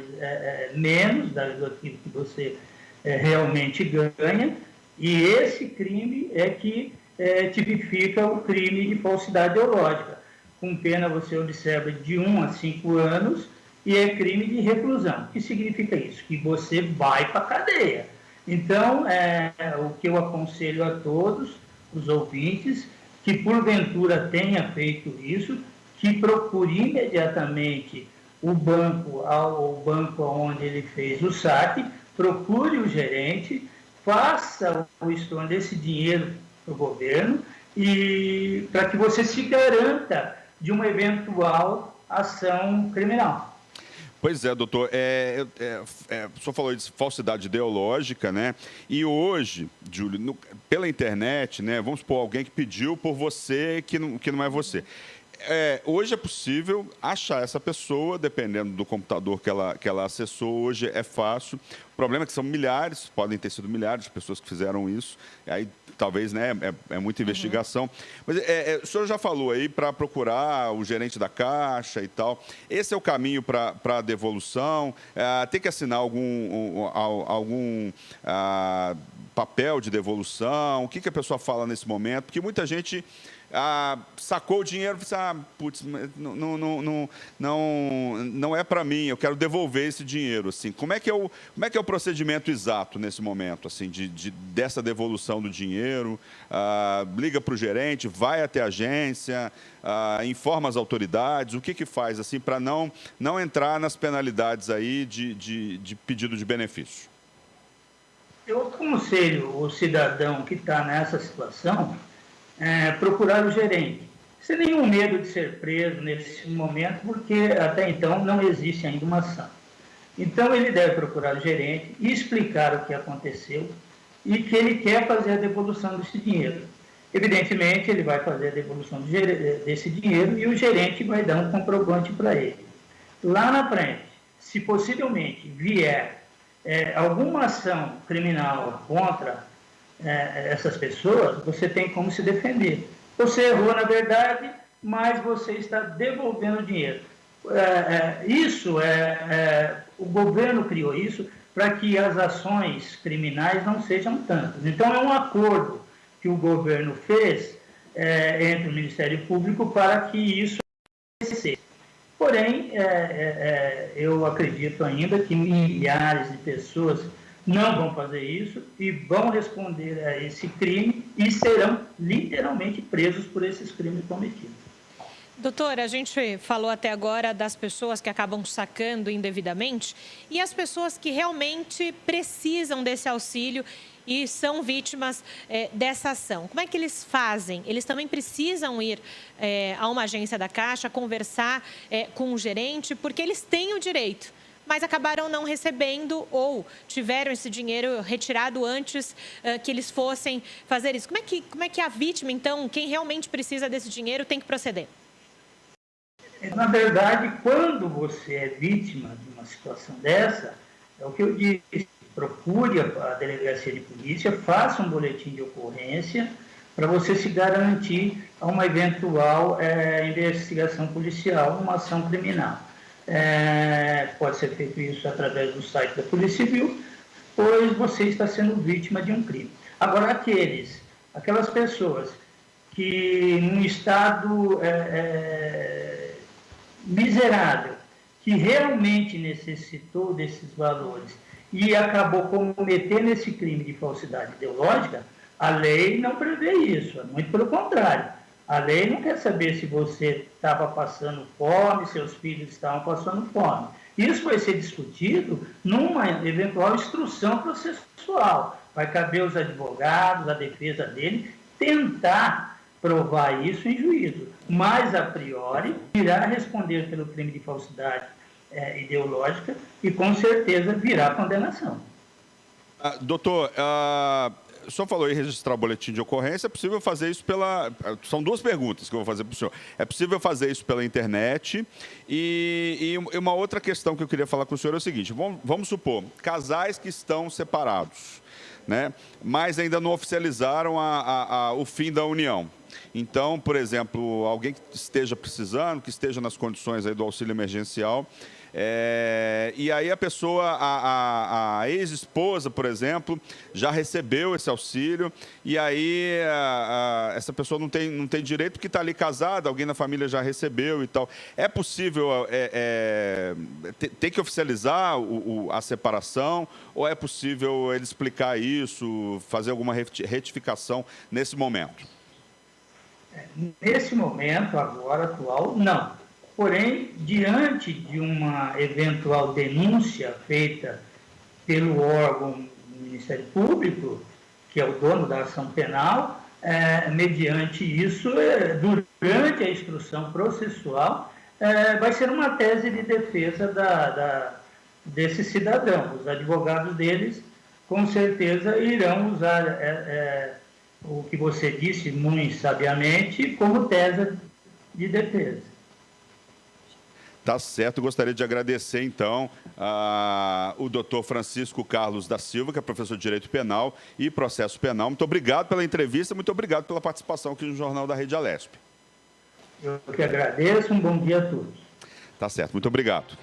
menos daquilo que você realmente ganha, e esse crime é que tipifica o crime de falsidade ideológica. Com pena, você observa de 1 a 5 anos, e é crime de reclusão. O que significa isso? Que você vai para a cadeia. Então, o que eu aconselho a todos os ouvintes, que porventura tenha feito isso, que procure imediatamente o banco onde ele fez o saque, procure o gerente, faça o estorno desse dinheiro para o governo, e para que você se garanta de uma eventual ação criminal. Pois é, doutor. O senhor falou de falsidade ideológica, né? E hoje, Júlio, pela internet, né? Vamos supor, alguém que pediu por você que não é você. Hoje é possível achar essa pessoa, dependendo do computador que ela acessou, hoje é fácil. O problema é que são milhares, podem ter sido milhares de pessoas que fizeram isso. Aí, talvez, né, é muita investigação. Mas o senhor já falou aí para procurar o gerente da Caixa e tal. Esse é o caminho para a devolução? Tem que assinar algum papel de devolução? O que a pessoa fala nesse momento? Porque muita gente sacou o dinheiro e disse, putz, não é para mim, eu quero devolver esse dinheiro. Assim. Como é que é o procedimento exato nesse momento, assim, dessa devolução do dinheiro? Liga para o gerente, vai até a agência, informa as autoridades, o que faz assim, para não entrar nas penalidades aí de pedido de benefício? Eu aconselho o cidadão que está nessa situação procurar o gerente, sem nenhum medo de ser preso nesse momento, porque até então não existe ainda uma ação. Então ele deve procurar o gerente e explicar o que aconteceu e que ele quer fazer a devolução desse dinheiro. Evidentemente, ele vai fazer a devolução desse dinheiro e o gerente vai dar um comprovante para ele. Lá na frente, se possivelmente vier alguma ação criminal contra essas pessoas, você tem como se defender. Você errou, na verdade, mas você está devolvendo o dinheiro. O governo criou isso para que as ações criminais não sejam tantas. Então, é um acordo que o governo fez entre o Ministério Público para que isso acontecesse. Porém, eu acredito ainda que milhares de pessoas não vão fazer isso e vão responder a esse crime e serão literalmente presos por esses crimes cometidos. Doutora, a gente falou até agora das pessoas que acabam sacando indevidamente e as pessoas que realmente precisam desse auxílio e são vítimas dessa ação. Como é que eles fazem? Eles também precisam ir a uma agência da Caixa, conversar com o gerente, porque eles têm o direito, mas acabaram não recebendo ou tiveram esse dinheiro retirado antes que eles fossem fazer isso. Como é que a vítima, então, quem realmente precisa desse dinheiro, tem que proceder? Na verdade, quando você é vítima de uma situação dessa, é o que eu disse, procure a delegacia de polícia, faça um boletim de ocorrência para você se garantir a uma eventual investigação policial, uma ação criminal. Pode ser feito isso através do site da Polícia Civil, pois você está sendo vítima de um crime. Agora, aquelas pessoas que num estado miserável, que realmente necessitou desses valores e acabou cometendo esse crime de falsidade ideológica, a lei não prevê isso, muito pelo contrário. A lei não quer saber se você estava passando fome, seus filhos estavam passando fome. Isso vai ser discutido numa eventual instrução processual. Vai caber aos advogados, a defesa dele, tentar provar isso em juízo. Mas, a priori, irá responder pelo crime de falsidade ideológica e, com certeza, virá condenação. Doutor, o senhor falou em registrar o boletim de ocorrência, é possível fazer isso pela... São duas perguntas que eu vou fazer para o senhor. É possível fazer isso pela internet? E uma outra questão que eu queria falar com o senhor é o seguinte, vamos supor, casais que estão separados, né, mas ainda não oficializaram o fim da união. Então, por exemplo, alguém que esteja precisando, que esteja nas condições aí do auxílio emergencial, e aí a pessoa, a ex-esposa, por exemplo, já recebeu esse auxílio e aí essa pessoa não tem direito porque está ali casada, alguém na família já recebeu e tal. É possível ter que oficializar a separação ou é possível ele explicar isso, fazer alguma retificação nesse momento? Nesse momento, agora, atual, não. Porém, diante de uma eventual denúncia feita pelo órgão do Ministério Público, que é o dono da ação penal, mediante isso, durante a instrução processual, vai ser uma tese de defesa desse cidadão. Os advogados deles, com certeza, irão usar o que você disse muito sabiamente como tese de defesa. Tá certo, gostaria de agradecer, então, o doutor Francisco Carlos da Silva, que é professor de Direito Penal e Processo Penal. Muito obrigado pela entrevista, muito obrigado pela participação aqui no Jornal da Rede Alesp. Eu que agradeço, um bom dia a todos. Tá certo, muito obrigado.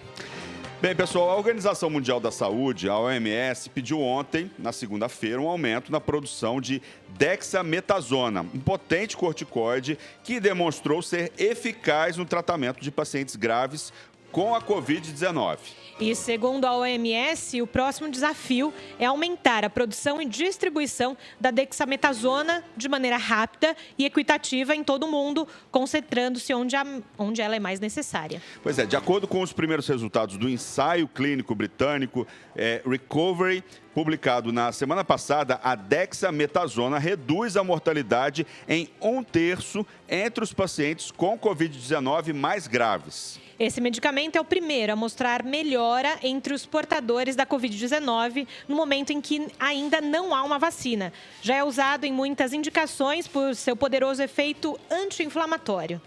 Bem, pessoal, a Organização Mundial da Saúde, a OMS, pediu ontem, na segunda-feira, um aumento na produção de dexametasona, um potente corticoide que demonstrou ser eficaz no tratamento de pacientes graves com a Covid-19. E segundo a OMS, o próximo desafio é aumentar a produção e distribuição da dexametasona de maneira rápida e equitativa em todo o mundo, concentrando-se onde ela é mais necessária. Pois é, de acordo com os primeiros resultados do ensaio clínico britânico Recovery, publicado na semana passada, a dexametasona reduz a mortalidade em 1/3 entre os pacientes com Covid-19 mais graves. Esse medicamento é o primeiro a mostrar melhora entre os portadores da Covid-19 no momento em que ainda não há uma vacina. Já é usado em muitas indicações por seu poderoso efeito anti-inflamatório.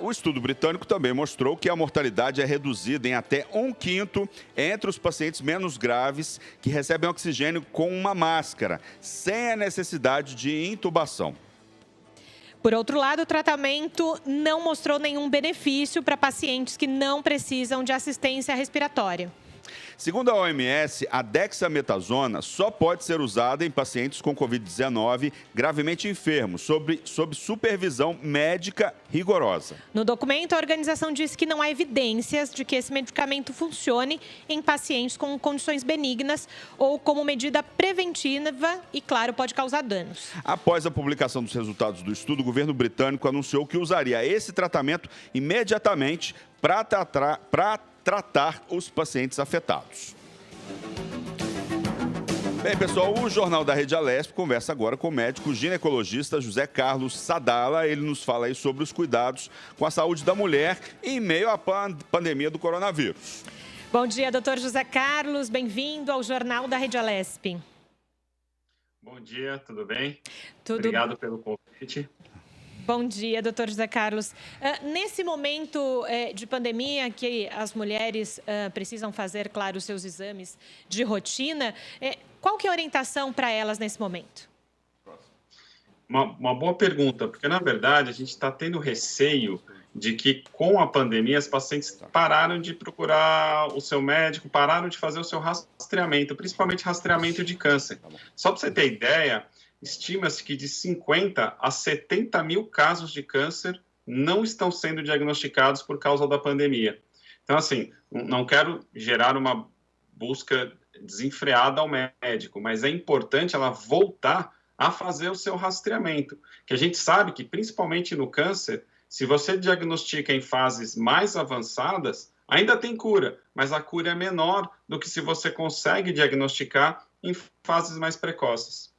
O estudo britânico também mostrou que a mortalidade é reduzida em até 1/5 entre os pacientes menos graves que recebem oxigênio com uma máscara, sem a necessidade de intubação. Por outro lado, o tratamento não mostrou nenhum benefício para pacientes que não precisam de assistência respiratória. Segundo a OMS, a dexametasona só pode ser usada em pacientes com Covid-19 gravemente enfermos, sob supervisão médica rigorosa. No documento, a organização diz que não há evidências de que esse medicamento funcione em pacientes com condições benignas ou como medida preventiva e, claro, pode causar danos. Após a publicação dos resultados do estudo, o governo britânico anunciou que usaria esse tratamento imediatamente para tratar os pacientes afetados. Bem, pessoal, o Jornal da Rede Alesp conversa agora com o médico ginecologista José Carlos Sadala. Ele nos fala aí sobre os cuidados com a saúde da mulher em meio à pandemia do coronavírus. Bom dia, doutor José Carlos. Bem-vindo ao Jornal da Rede Alesp. Bom dia, tudo bem? Obrigado pelo convite. Bom dia, doutor José Carlos. Nesse momento de pandemia, que as mulheres precisam fazer, claro, os seus exames de rotina, qual que é a orientação para elas nesse momento? Uma boa pergunta, porque, na verdade, a gente está tendo receio de que, com a pandemia, as pacientes pararam de procurar o seu médico, pararam de fazer o seu rastreamento, principalmente rastreamento de câncer. Só para você ter ideia, estima-se que de 50 a 70 mil casos de câncer não estão sendo diagnosticados por causa da pandemia. Então, assim, não quero gerar uma busca desenfreada ao médico, mas é importante ela voltar a fazer o seu rastreamento, que a gente sabe que, principalmente no câncer, se você diagnostica em fases mais avançadas, ainda tem cura, mas a cura é menor do que se você consegue diagnosticar em fases mais precoces.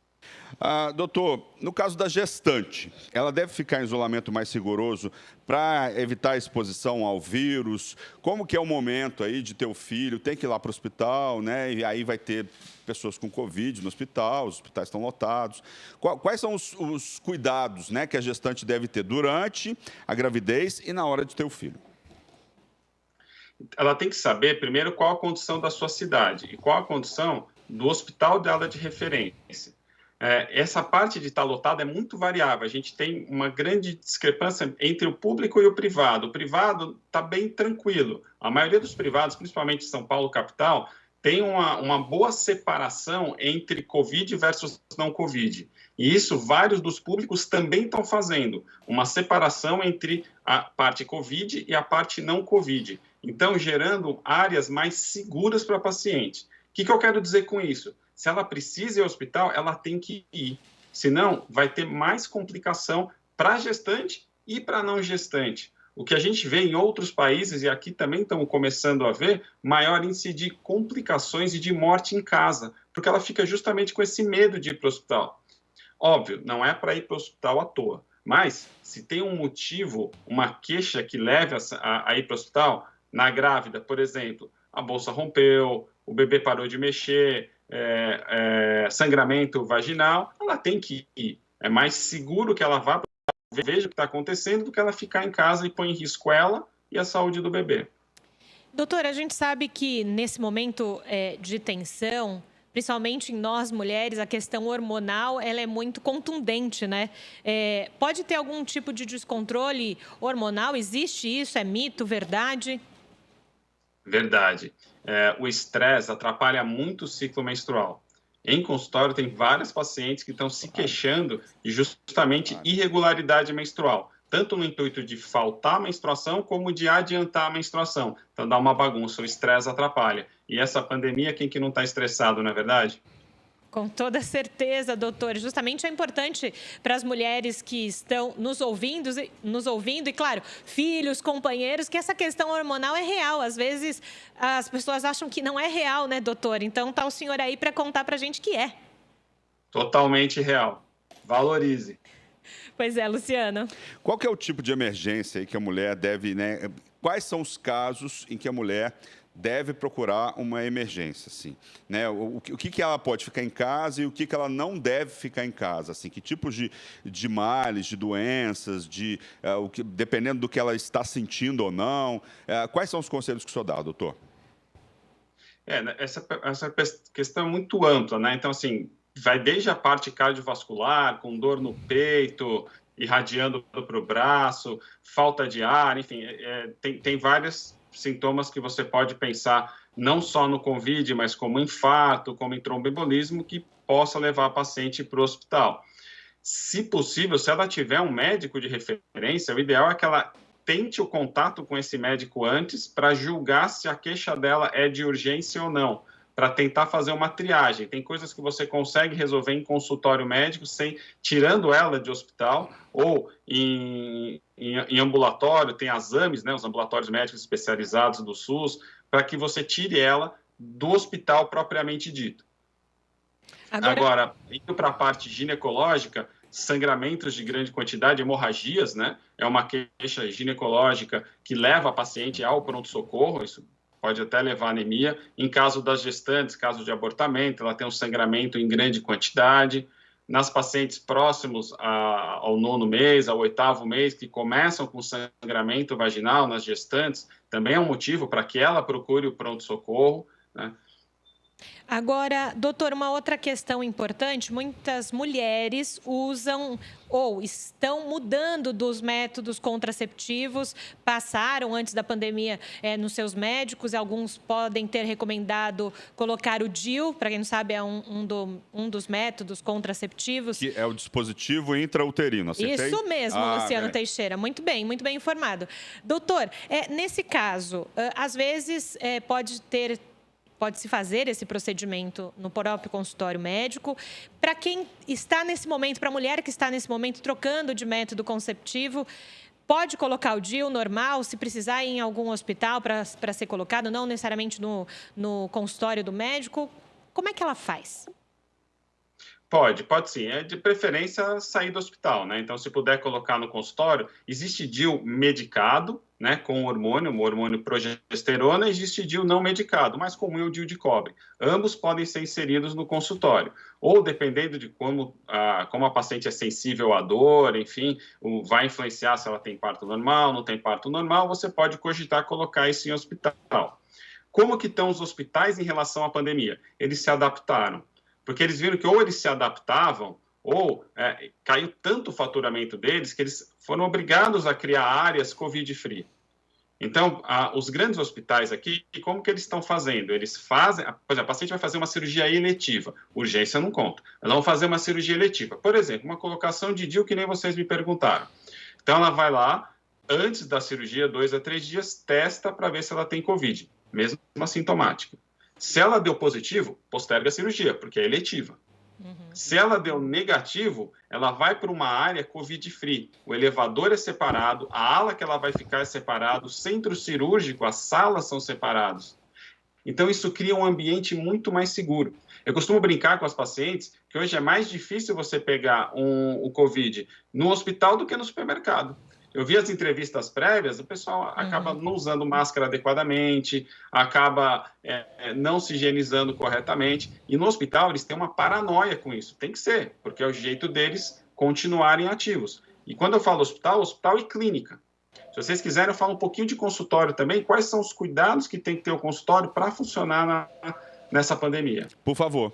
Doutor, no caso da gestante, ela deve ficar em isolamento mais rigoroso para evitar a exposição ao vírus? Como que é o momento aí de ter o filho? Tem que ir lá para o hospital, né? E aí vai ter pessoas com Covid no hospital, os hospitais estão lotados. Quais são os cuidados, né, que a gestante deve ter durante a gravidez e na hora de ter o filho? Ela tem que saber, primeiro, qual a condição da sua cidade e qual a condição do hospital dela de referência. Essa parte de estar lotado é muito variável. A gente tem uma grande discrepância entre o público e o privado. O privado está bem tranquilo. A maioria dos privados, principalmente em São Paulo, capital, tem uma boa separação entre Covid versus não Covid. E isso vários dos públicos também estão fazendo, uma separação entre a parte Covid e a parte não Covid. Então, gerando áreas mais seguras para a paciente. O que eu quero dizer com isso? Se ela precisa ir ao hospital, ela tem que ir. Senão, vai ter mais complicação para a gestante e para a não gestante. O que a gente vê em outros países, e aqui também estamos começando a ver, maior índice de complicações e de morte em casa, porque ela fica justamente com esse medo de ir para o hospital. Óbvio, não é para ir para o hospital à toa, mas se tem um motivo, uma queixa que leve a ir para o hospital, na grávida, por exemplo, a bolsa rompeu, o bebê parou de mexer, sangramento vaginal, ela tem que ir. É mais seguro que ela vá, veja o que está acontecendo, do que ela ficar em casa e põe em risco ela e a saúde do bebê. Doutora, a gente sabe que nesse momento de tensão, principalmente em nós mulheres, a questão hormonal ela é muito contundente, né? Pode ter algum tipo de descontrole hormonal? Existe isso? É mito, verdade? Verdade. O estresse atrapalha muito o ciclo menstrual. Em consultório, tem várias pacientes que estão se queixando de justamente irregularidade menstrual, tanto no intuito de faltar a menstruação, como de adiantar a menstruação. Então, dá uma bagunça, o estresse atrapalha. E essa pandemia, quem que não está estressado, não é verdade? Com toda certeza, doutor. Justamente é importante para as mulheres que estão nos ouvindo e, claro, filhos, companheiros, que essa questão hormonal é real. Às vezes, as pessoas acham que não é real, né, doutor? Então, tá o senhor aí para contar para a gente que é. Totalmente real. Valorize. Pois é, Luciana. Qual que é o tipo de emergência aí que a mulher deve, né? Quais são os casos em que a mulher deve procurar uma emergência, assim, né? O que ela pode ficar em casa e o que ela não deve ficar em casa, assim, que tipos de males, de doenças, dependendo do que ela está sentindo ou não, quais são os conselhos que o senhor dá, doutor? Essa questão é muito ampla, né? Então, assim, vai desde a parte cardiovascular, com dor no peito, irradiando para o braço, falta de ar, enfim, tem vários sintomas que você pode pensar não só no Covid, mas como infarto, como em tromboembolismo, que possa levar a paciente para o hospital. Se possível, se ela tiver um médico de referência, o ideal é que ela tente o contato com esse médico antes para julgar se a queixa dela é de urgência ou não, para tentar fazer uma triagem. Tem coisas que você consegue resolver em consultório médico, tirando ela de hospital, ou em ambulatório, tem as AMES, né, os ambulatórios médicos especializados do SUS, para que você tire ela do hospital propriamente dito. Agora indo para a parte ginecológica, sangramentos de grande quantidade, hemorragias, né, é uma queixa ginecológica que leva a paciente ao pronto-socorro, isso pode até levar a anemia. Em caso das gestantes, caso de abortamento, ela tem um sangramento em grande quantidade. Nas pacientes próximos ao 9º mês, ao 8º mês, que começam com sangramento vaginal nas gestantes, também é um motivo para que ela procure o pronto-socorro, né? Agora, doutor, uma outra questão importante, muitas mulheres usam ou estão mudando dos métodos contraceptivos, passaram antes da pandemia nos seus médicos, alguns podem ter recomendado colocar o DIU, para quem não sabe é um dos métodos contraceptivos. Que é o dispositivo intrauterino, acertei? Isso mesmo, Luciano Teixeira, muito bem informado. Doutor, nesse caso, às vezes pode-se fazer esse procedimento no próprio consultório médico. Para quem está nesse momento, para a mulher que está nesse momento trocando de método conceptivo, pode colocar o DIU normal, se precisar ir em algum hospital para ser colocado, não necessariamente no consultório do médico. Como é que ela faz? Pode sim. É de preferência sair do hospital, né? Então, se puder colocar no consultório, existe DIU medicado, né, com o hormônio progesterona, existe DIU não medicado, mais comum é o DIU de cobre. Ambos podem ser inseridos no consultório. Ou, dependendo de como a paciente é sensível à dor, enfim, vai influenciar se ela tem parto normal, não tem parto normal, você pode cogitar colocar isso em hospital. Como que estão os hospitais em relação à pandemia? Eles se adaptaram. Porque eles viram que ou eles se adaptavam, ou caiu tanto o faturamento deles que eles foram obrigados a criar áreas Covid-free. Então, os grandes hospitais aqui, como que eles estão fazendo? Eles fazem, por exemplo, a paciente vai fazer uma cirurgia eletiva, urgência não conta, ela vai fazer uma cirurgia eletiva. Por exemplo, uma colocação de DIU que nem vocês me perguntaram. Então, ela vai lá, antes da cirurgia, 2 a 3 dias, testa para ver se ela tem Covid, mesmo assintomática. Se ela deu positivo, posterga a cirurgia, porque é eletiva. Se ela deu negativo, ela vai para uma área Covid-free. O elevador é separado, a ala que ela vai ficar é separado, o centro cirúrgico, as salas são separados. Então, isso cria um ambiente muito mais seguro. Eu costumo brincar com as pacientes que hoje é mais difícil você pegar o Covid no hospital do que no supermercado. Eu vi as entrevistas prévias, o pessoal acaba não usando máscara adequadamente, acaba não se higienizando corretamente. E no hospital eles têm uma paranoia com isso. Tem que ser, porque é o jeito deles continuarem ativos. E quando eu falo hospital e clínica. Se vocês quiserem, eu falo um pouquinho de consultório também. Quais são os cuidados que tem que ter o consultório para funcionar nessa pandemia? Por favor.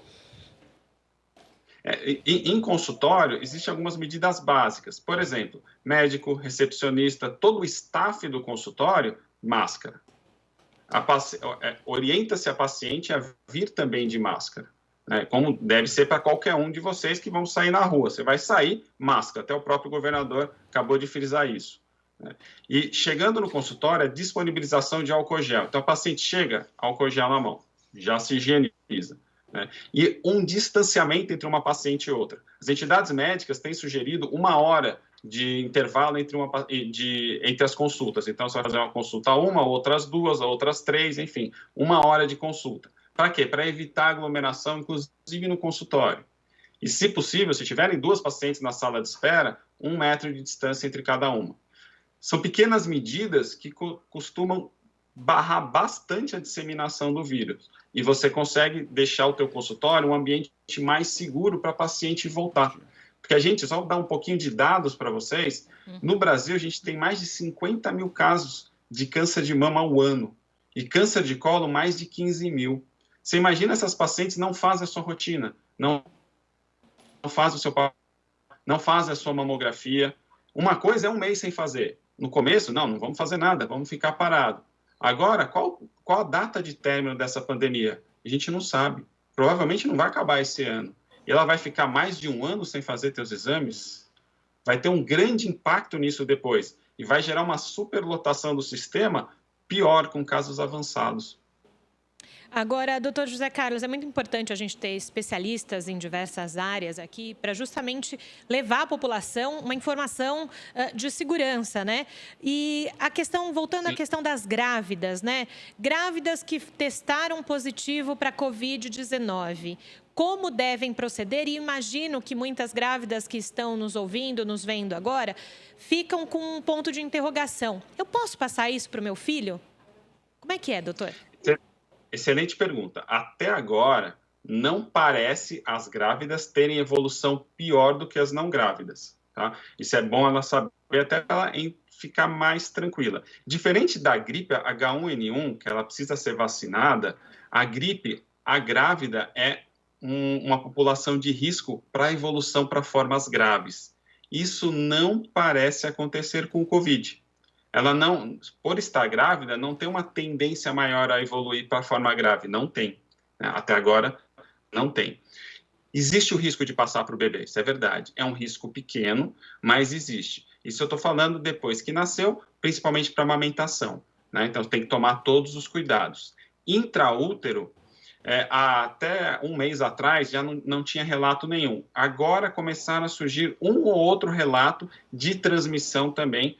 Em consultório, existem algumas medidas básicas. Por exemplo, médico, recepcionista, todo o staff do consultório, máscara. Orienta-se a paciente a vir também de máscara, né? Como deve ser para qualquer um de vocês que vão sair na rua. Você vai sair, máscara. Até o próprio governador acabou de frisar isso, né? E chegando no consultório, a disponibilização de álcool gel. Então, a paciente chega, álcool gel na mão, já se higieniza, né? E um distanciamento entre uma paciente e outra. As entidades médicas têm sugerido 1 hora de intervalo entre as consultas. Então, você vai fazer uma consulta outras 2, outras 3, enfim, 1 hora de consulta. Para quê? Para evitar aglomeração, inclusive no consultório. E, se possível, se tiverem 2 pacientes na sala de espera, 1 metro de distância entre cada uma. São pequenas medidas que costumam barrar bastante a disseminação do vírus. E você consegue deixar o teu consultório um ambiente mais seguro para a paciente voltar. Porque a gente, só dar um pouquinho de dados para vocês, no Brasil a gente tem mais de 50 mil casos de câncer de mama ao ano. E câncer de colo, mais de 15 mil. Você imagina essas pacientes não fazem a sua rotina, não fazem não fazem a sua mamografia. Uma coisa é 1 mês sem fazer. No começo, não vamos fazer nada, vamos ficar parado. Agora, qual a data de término dessa pandemia? A gente não sabe. Provavelmente não vai acabar esse ano. E ela vai ficar mais de 1 ano sem fazer teus exames? Vai ter um grande impacto nisso depois. E vai gerar uma superlotação do sistema, pior, com casos avançados. Agora, doutor José Carlos, é muito importante a gente ter especialistas em diversas áreas aqui para justamente levar à população uma informação de segurança, né? E a questão, voltando à questão das grávidas, né? Grávidas que testaram positivo para Covid-19. Como devem proceder? E imagino que muitas grávidas que estão nos ouvindo, nos vendo agora, ficam com um ponto de interrogação. Eu posso passar isso para o meu filho? Como é que é, doutor? Excelente pergunta. Até agora, não parece as grávidas terem evolução pior do que as não grávidas, tá? Isso é bom ela saber, até ela ficar mais tranquila. Diferente da gripe H1N1, que ela precisa ser vacinada, a grávida é uma população de risco para evolução para formas graves. Isso não parece acontecer com o Covid. Ela não, por estar grávida, não tem uma tendência maior a evoluir para a forma grave. Não tem. Até agora, não tem. Existe o risco de passar para o bebê, isso é verdade. É um risco pequeno, mas existe. Isso eu estou falando depois que nasceu, principalmente para amamentação, né? Então, tem que tomar todos os cuidados. Intraútero, até 1 mês atrás, já não tinha relato nenhum. Agora começaram a surgir um ou outro relato de transmissão também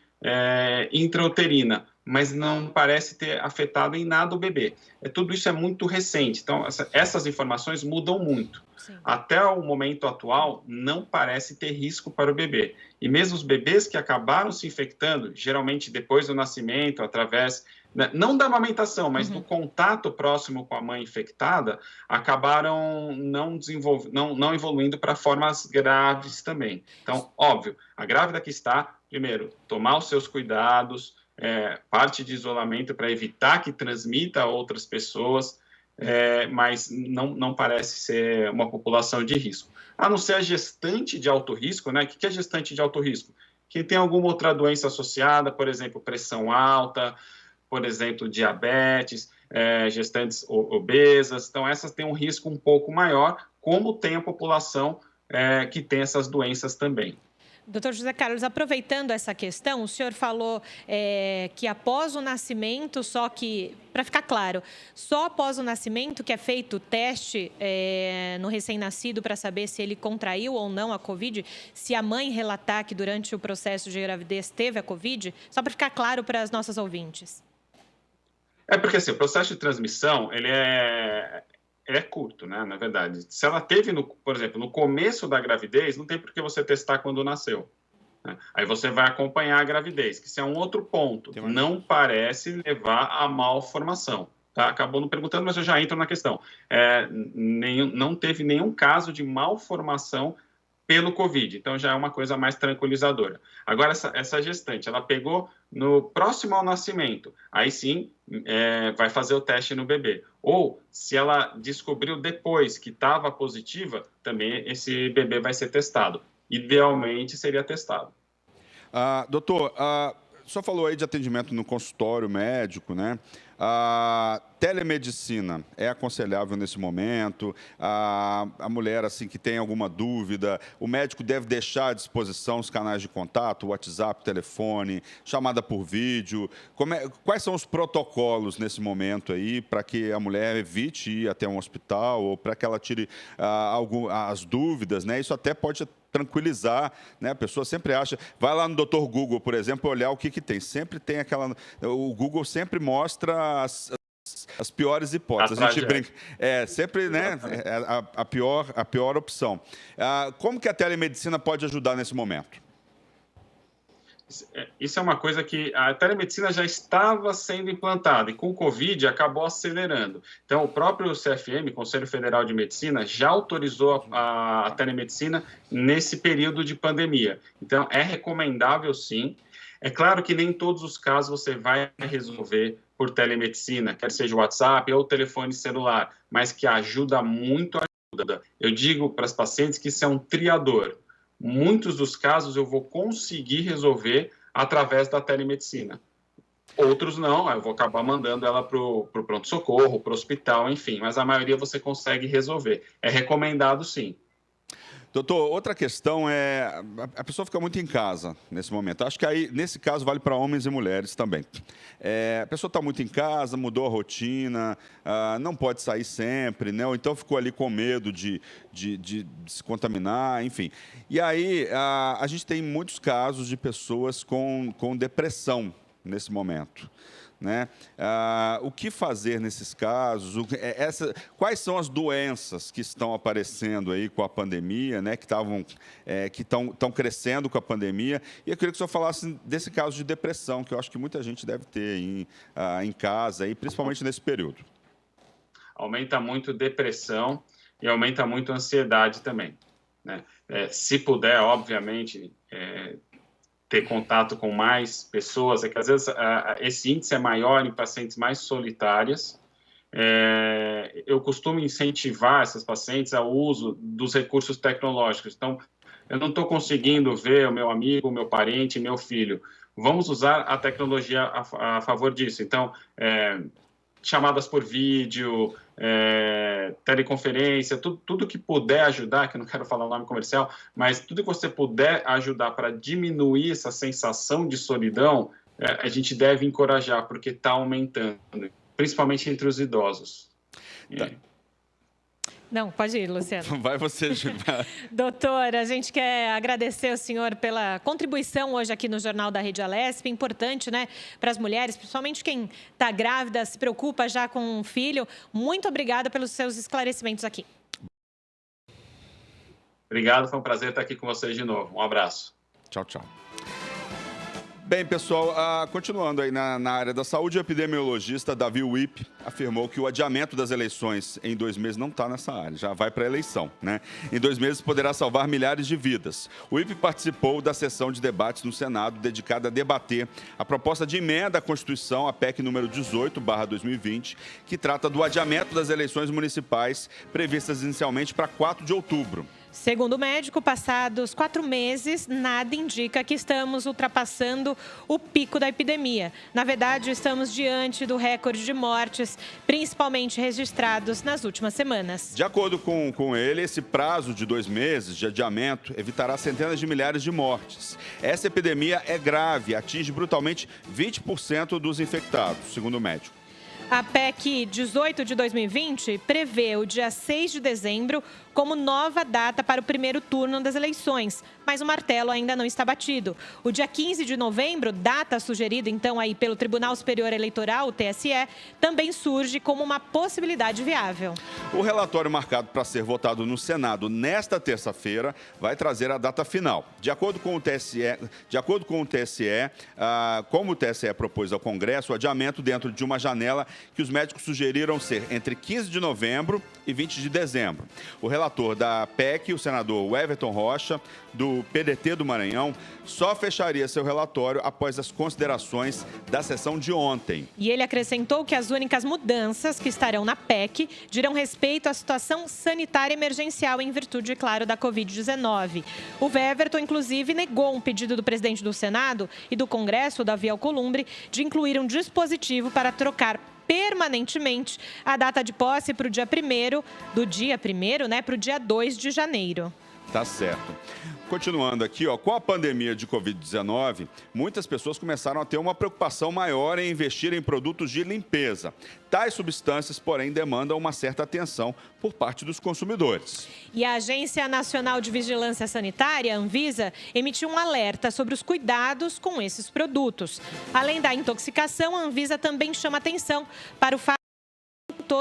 intrauterina, mas não parece ter afetado em nada o bebê. Tudo isso é muito recente, então essas informações mudam muito. Sim. Até o momento atual, não parece ter risco para o bebê. E mesmo os bebês que acabaram se infectando, geralmente depois do nascimento, através, não da amamentação, mas do contato próximo com a mãe infectada, acabaram não evoluindo para formas graves também. Então, óbvio, a grávida que está, primeiro, tomar os seus cuidados, parte de isolamento para evitar que transmita a outras pessoas, mas não parece ser uma população de risco. A não ser a gestante de alto risco, né? O que é gestante de alto risco? Quem tem alguma outra doença associada, por exemplo, pressão alta, por exemplo, diabetes, gestantes obesas. Então, essas têm um risco um pouco maior, como tem a população que tem essas doenças também. Doutor José Carlos, aproveitando essa questão, o senhor falou que após o nascimento, só que, para ficar claro, só após o nascimento que é feito o teste no recém-nascido para saber se ele contraiu ou não a Covid, se a mãe relatar que durante o processo de gravidez teve a Covid, só para ficar claro para as nossas ouvintes. Porque assim, o processo de transmissão, ele é curto, né, na verdade. Se ela teve, por exemplo, no começo da gravidez, não tem por que você testar quando nasceu. Né? Aí você vai acompanhar a gravidez, que isso é um outro ponto. Não parece levar a malformação. Tá? Acabou não perguntando, mas eu já entro na questão. Não teve nenhum caso de malformação pelo Covid, então já é uma coisa mais tranquilizadora. Agora, essa gestante, ela pegou no próximo ao nascimento, aí sim vai fazer o teste no bebê. Ou, se ela descobriu depois que estava positiva, também esse bebê vai ser testado. Idealmente, seria testado. Doutor, o senhor falou aí de atendimento no consultório médico, né? A telemedicina é aconselhável nesse momento? A mulher assim, que tem alguma dúvida, o médico deve deixar à disposição os canais de contato, WhatsApp, telefone, chamada por vídeo? Quais são os protocolos nesse momento aí para que a mulher evite ir até um hospital ou para que ela tire as dúvidas, né? Isso até pode tranquilizar, né? A pessoa sempre acha, vai lá no Dr. Google, por exemplo, olhar o que tem. Sempre tem o Google sempre mostra as piores hipóteses. A gente brinca, sempre, né? A pior opção. Como que a telemedicina pode ajudar nesse momento? Isso é uma coisa que a telemedicina já estava sendo implantada e com o Covid acabou acelerando. Então, o próprio CFM, Conselho Federal de Medicina, já autorizou a telemedicina nesse período de pandemia. Então, é recomendável, sim. É claro que nem em todos os casos você vai resolver por telemedicina, quer seja o WhatsApp ou o telefone celular, mas que ajuda muito. Eu digo para as pacientes que isso é um triador. Muitos dos casos eu vou conseguir resolver através da telemedicina. Outros não, eu vou acabar mandando ela para o pronto-socorro, para o hospital, enfim. Mas a maioria você consegue resolver. É recomendado, sim. Doutor, outra questão é, a pessoa fica muito em casa nesse momento. Acho que aí, nesse caso, vale para homens e mulheres também. A pessoa está muito em casa, mudou a rotina, não pode sair sempre, né? Ou então ficou ali com medo de se contaminar, enfim. E aí, a gente tem muitos casos de pessoas com depressão nesse momento. Né? O que fazer nesses casos? Quais são as doenças que estão aparecendo aí com a pandemia, né? Que estão crescendo com a pandemia? E eu queria que o senhor falasse desse caso de depressão, que eu acho que muita gente deve ter em casa, aí, principalmente nesse período. Aumenta muito depressão e aumenta muito ansiedade também. Né? Se puder, obviamente, ter contato com mais pessoas, que às vezes esse índice é maior em pacientes mais solitárias. Eu costumo incentivar essas pacientes ao uso dos recursos tecnológicos. Então, eu não estou conseguindo ver o meu amigo, o meu parente, meu filho. Vamos usar a tecnologia a favor disso. Então, chamadas por vídeo, teleconferência, tudo que puder ajudar, que eu não quero falar o nome comercial, mas tudo que você puder ajudar para diminuir essa sensação de solidão, a gente deve encorajar, porque está aumentando, principalmente entre os idosos. E Não, pode ir, Luciano. Vai você, Júlia. Doutor, a gente quer agradecer ao senhor pela contribuição hoje aqui no Jornal da Rede Alesp. Importante, né, para as mulheres, principalmente quem está grávida, se preocupa já com um filho. Muito obrigada pelos seus esclarecimentos aqui. Obrigado, foi um prazer estar aqui com vocês de novo. Um abraço. Tchau, tchau. Bem, pessoal, continuando aí na área da saúde, o epidemiologista Davi Wipp afirmou que o adiamento das eleições em 2 meses não está nessa área, já vai para a eleição, né? Em 2 meses poderá salvar milhares de vidas. O Wipp participou da sessão de debates no Senado dedicada a debater a proposta de emenda à Constituição, a PEC número 18/2020, que trata do adiamento das eleições municipais previstas inicialmente para 4 de outubro. Segundo o médico, passados 4 meses, nada indica que estamos ultrapassando o pico da epidemia. Na verdade, estamos diante do recorde de mortes, principalmente registrados nas últimas semanas. De acordo com ele, esse prazo de 2 meses de adiamento evitará centenas de milhares de mortes. Essa epidemia é grave, atinge brutalmente 20% dos infectados, segundo o médico. A PEC 18 de 2020 prevê o dia 6 de dezembro como nova data para o primeiro turno das eleições, mas o martelo ainda não está batido. O dia 15 de novembro, data sugerida então aí pelo Tribunal Superior Eleitoral, o TSE, também surge como uma possibilidade viável. O relatório marcado para ser votado no Senado nesta terça-feira vai trazer a data final. De acordo com o TSE, como o TSE propôs ao Congresso, o adiamento dentro de uma janela que os médicos sugeriram ser entre 15 de novembro e 20 de dezembro. O relator da PEC, o senador Everton Rocha, do PDT do Maranhão, só fecharia seu relatório após as considerações da sessão de ontem. E ele acrescentou que as únicas mudanças que estarão na PEC dirão respeito à situação sanitária emergencial em virtude, claro, da Covid-19. O Everton, inclusive, negou um pedido do presidente do Senado e do Congresso, Davi Alcolumbre, de incluir um dispositivo para trocar permanentemente a data de posse para o dia 1º, do dia 1º, né, para o dia 2 de janeiro. Tá certo. Continuando aqui, com a pandemia de Covid-19, muitas pessoas começaram a ter uma preocupação maior em investir em produtos de limpeza. Tais substâncias, porém, demandam uma certa atenção por parte dos consumidores. E a Agência Nacional de Vigilância Sanitária, Anvisa, emitiu um alerta sobre os cuidados com esses produtos. Além da intoxicação, a Anvisa também chama atenção para o fato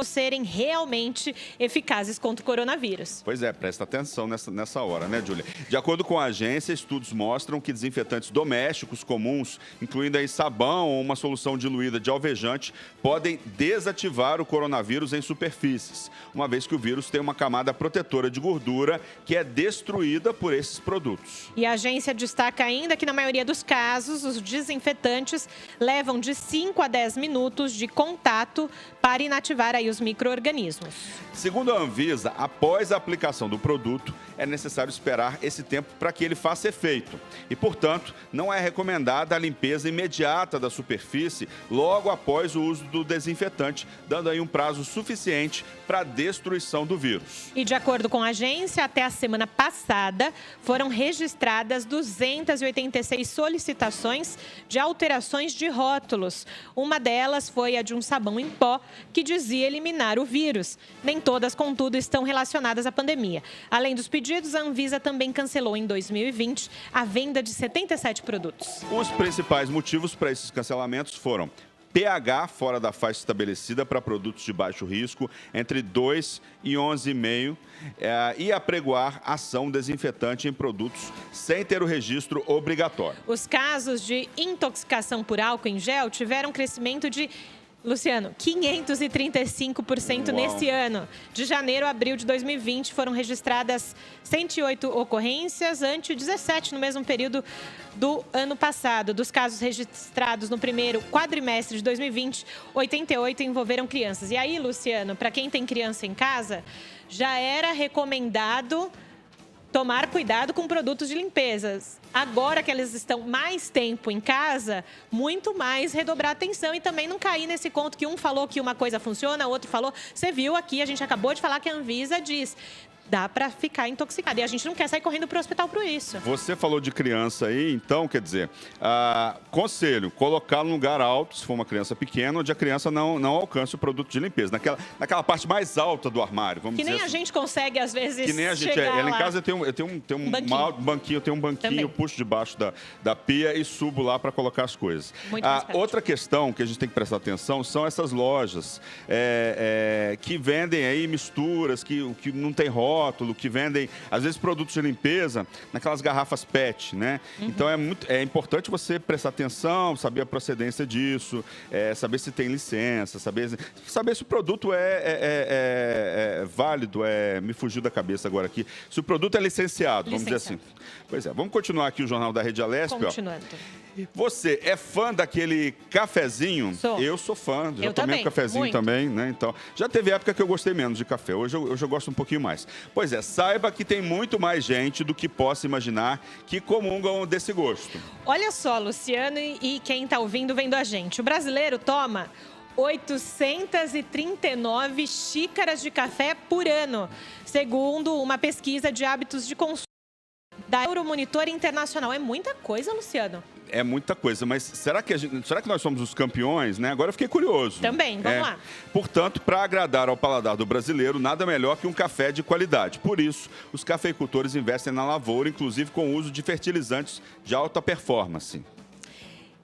serem realmente eficazes contra o coronavírus. Pois é, presta atenção nessa hora, né, Júlia? De acordo com a agência, estudos mostram que desinfetantes domésticos comuns, incluindo aí sabão ou uma solução diluída de alvejante, podem desativar o coronavírus em superfícies, uma vez que o vírus tem uma camada protetora de gordura que é destruída por esses produtos. E a agência destaca ainda que, na maioria dos casos, os desinfetantes levam de 5 a 10 minutos de contato para inativar aí os micro-organismos. Segundo a Anvisa, após a aplicação do produto, é necessário esperar esse tempo para que ele faça efeito. E, portanto, não é recomendada a limpeza imediata da superfície logo após o uso do desinfetante, dando aí um prazo suficiente para a destruição do vírus. E, de acordo com a agência, até a semana passada, foram registradas 286 solicitações de alterações de rótulos. Uma delas foi a de um sabão em pó, que dizia eliminar o vírus. Nem todas, contudo, estão relacionadas à pandemia. Além dos pedidos, a Anvisa também cancelou em 2020 a venda de 77 produtos. Os principais motivos para esses cancelamentos foram pH fora da faixa estabelecida para produtos de baixo risco, entre 2 e 11,5, e apregoar ação desinfetante em produtos sem ter o registro obrigatório. Os casos de intoxicação por álcool em gel tiveram crescimento de, Luciano, 535% Uau. nesse ano. De janeiro a abril de 2020 foram registradas 108 ocorrências, ante 17 no mesmo período do ano passado. Dos casos registrados no primeiro quadrimestre de 2020, 88 envolveram crianças. E aí, Luciano, para quem tem criança em casa, já era recomendado tomar cuidado com produtos de limpeza. Agora que eles estão mais tempo em casa, muito mais redobrar atenção e também não cair nesse conto que um falou que uma coisa funciona, outro falou. Você viu aqui, a gente acabou de falar que a Anvisa diz: dá para ficar intoxicado. E a gente não quer sair correndo para o hospital por isso. Você falou de criança aí, então, quer dizer, conselho, colocar num lugar alto, se for uma criança pequena, onde a criança não alcance o produto de limpeza. Naquela parte mais alta do armário, vamos dizer Que nem assim. A gente consegue, às vezes, que nem a gente chegar lá em lá. casa eu tenho um banquinho, eu tenho um banquinho, puxo debaixo da pia e subo lá para colocar as coisas. Outra questão que a gente tem que prestar atenção são essas lojas que vendem aí misturas, que não tem rótulo, que vendem, às vezes, produtos de limpeza naquelas garrafas PET, né? Então é importante você prestar atenção, saber a procedência disso, saber se tem licença, saber se o produto é válido, me fugiu da cabeça agora aqui, se o produto é licenciado, vamos dizer assim. Pois é, vamos continuar aqui o Jornal da Rede Alesp. Continuando. Você é fã daquele cafezinho? Eu sou fã, já tomei um cafezinho também, né? Então, já teve época que eu gostei menos de café, hoje eu gosto um pouquinho mais. Pois é, saiba que tem muito mais gente do que possa imaginar que comungam desse gosto. Olha só, Luciano e quem está ouvindo, vendo a gente. O brasileiro toma 839 xícaras de café por ano, segundo uma pesquisa de hábitos de consumo da Euromonitor Internacional. É muita coisa, Luciano. É muita coisa, mas será que nós somos os campeões, né? Agora eu fiquei curioso. Também, vamos lá. Portanto, para agradar ao paladar do brasileiro, nada melhor que um café de qualidade. Por isso, os cafeicultores investem na lavoura, inclusive com o uso de fertilizantes de alta performance.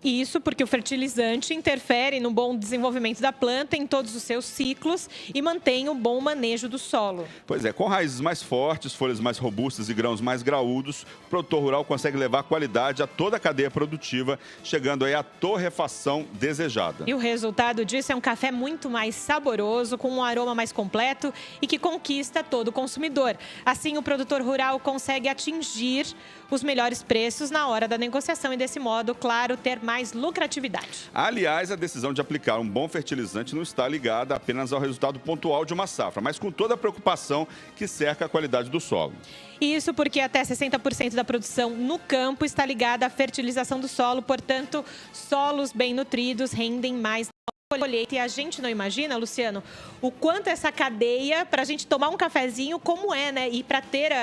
Isso porque o fertilizante interfere no bom desenvolvimento da planta em todos os seus ciclos e mantém o bom manejo do solo. Pois é, com raízes mais fortes, folhas mais robustas e grãos mais graúdos, o produtor rural consegue levar qualidade a toda a cadeia produtiva, chegando aí à torrefação desejada. E o resultado disso é um café muito mais saboroso, com um aroma mais completo e que conquista todo o consumidor. Assim, o produtor rural consegue atingir os melhores preços na hora da negociação e, desse modo, claro, ter mais lucratividade. Aliás, a decisão de aplicar um bom fertilizante não está ligada apenas ao resultado pontual de uma safra, mas com toda a preocupação que cerca a qualidade do solo. Isso porque até 60% da produção no campo está ligada à fertilização do solo, portanto, solos bem nutridos rendem mais na colheita. E a gente não imagina, Luciano, o quanto essa cadeia, para a gente tomar um cafezinho, como é, né? E para ter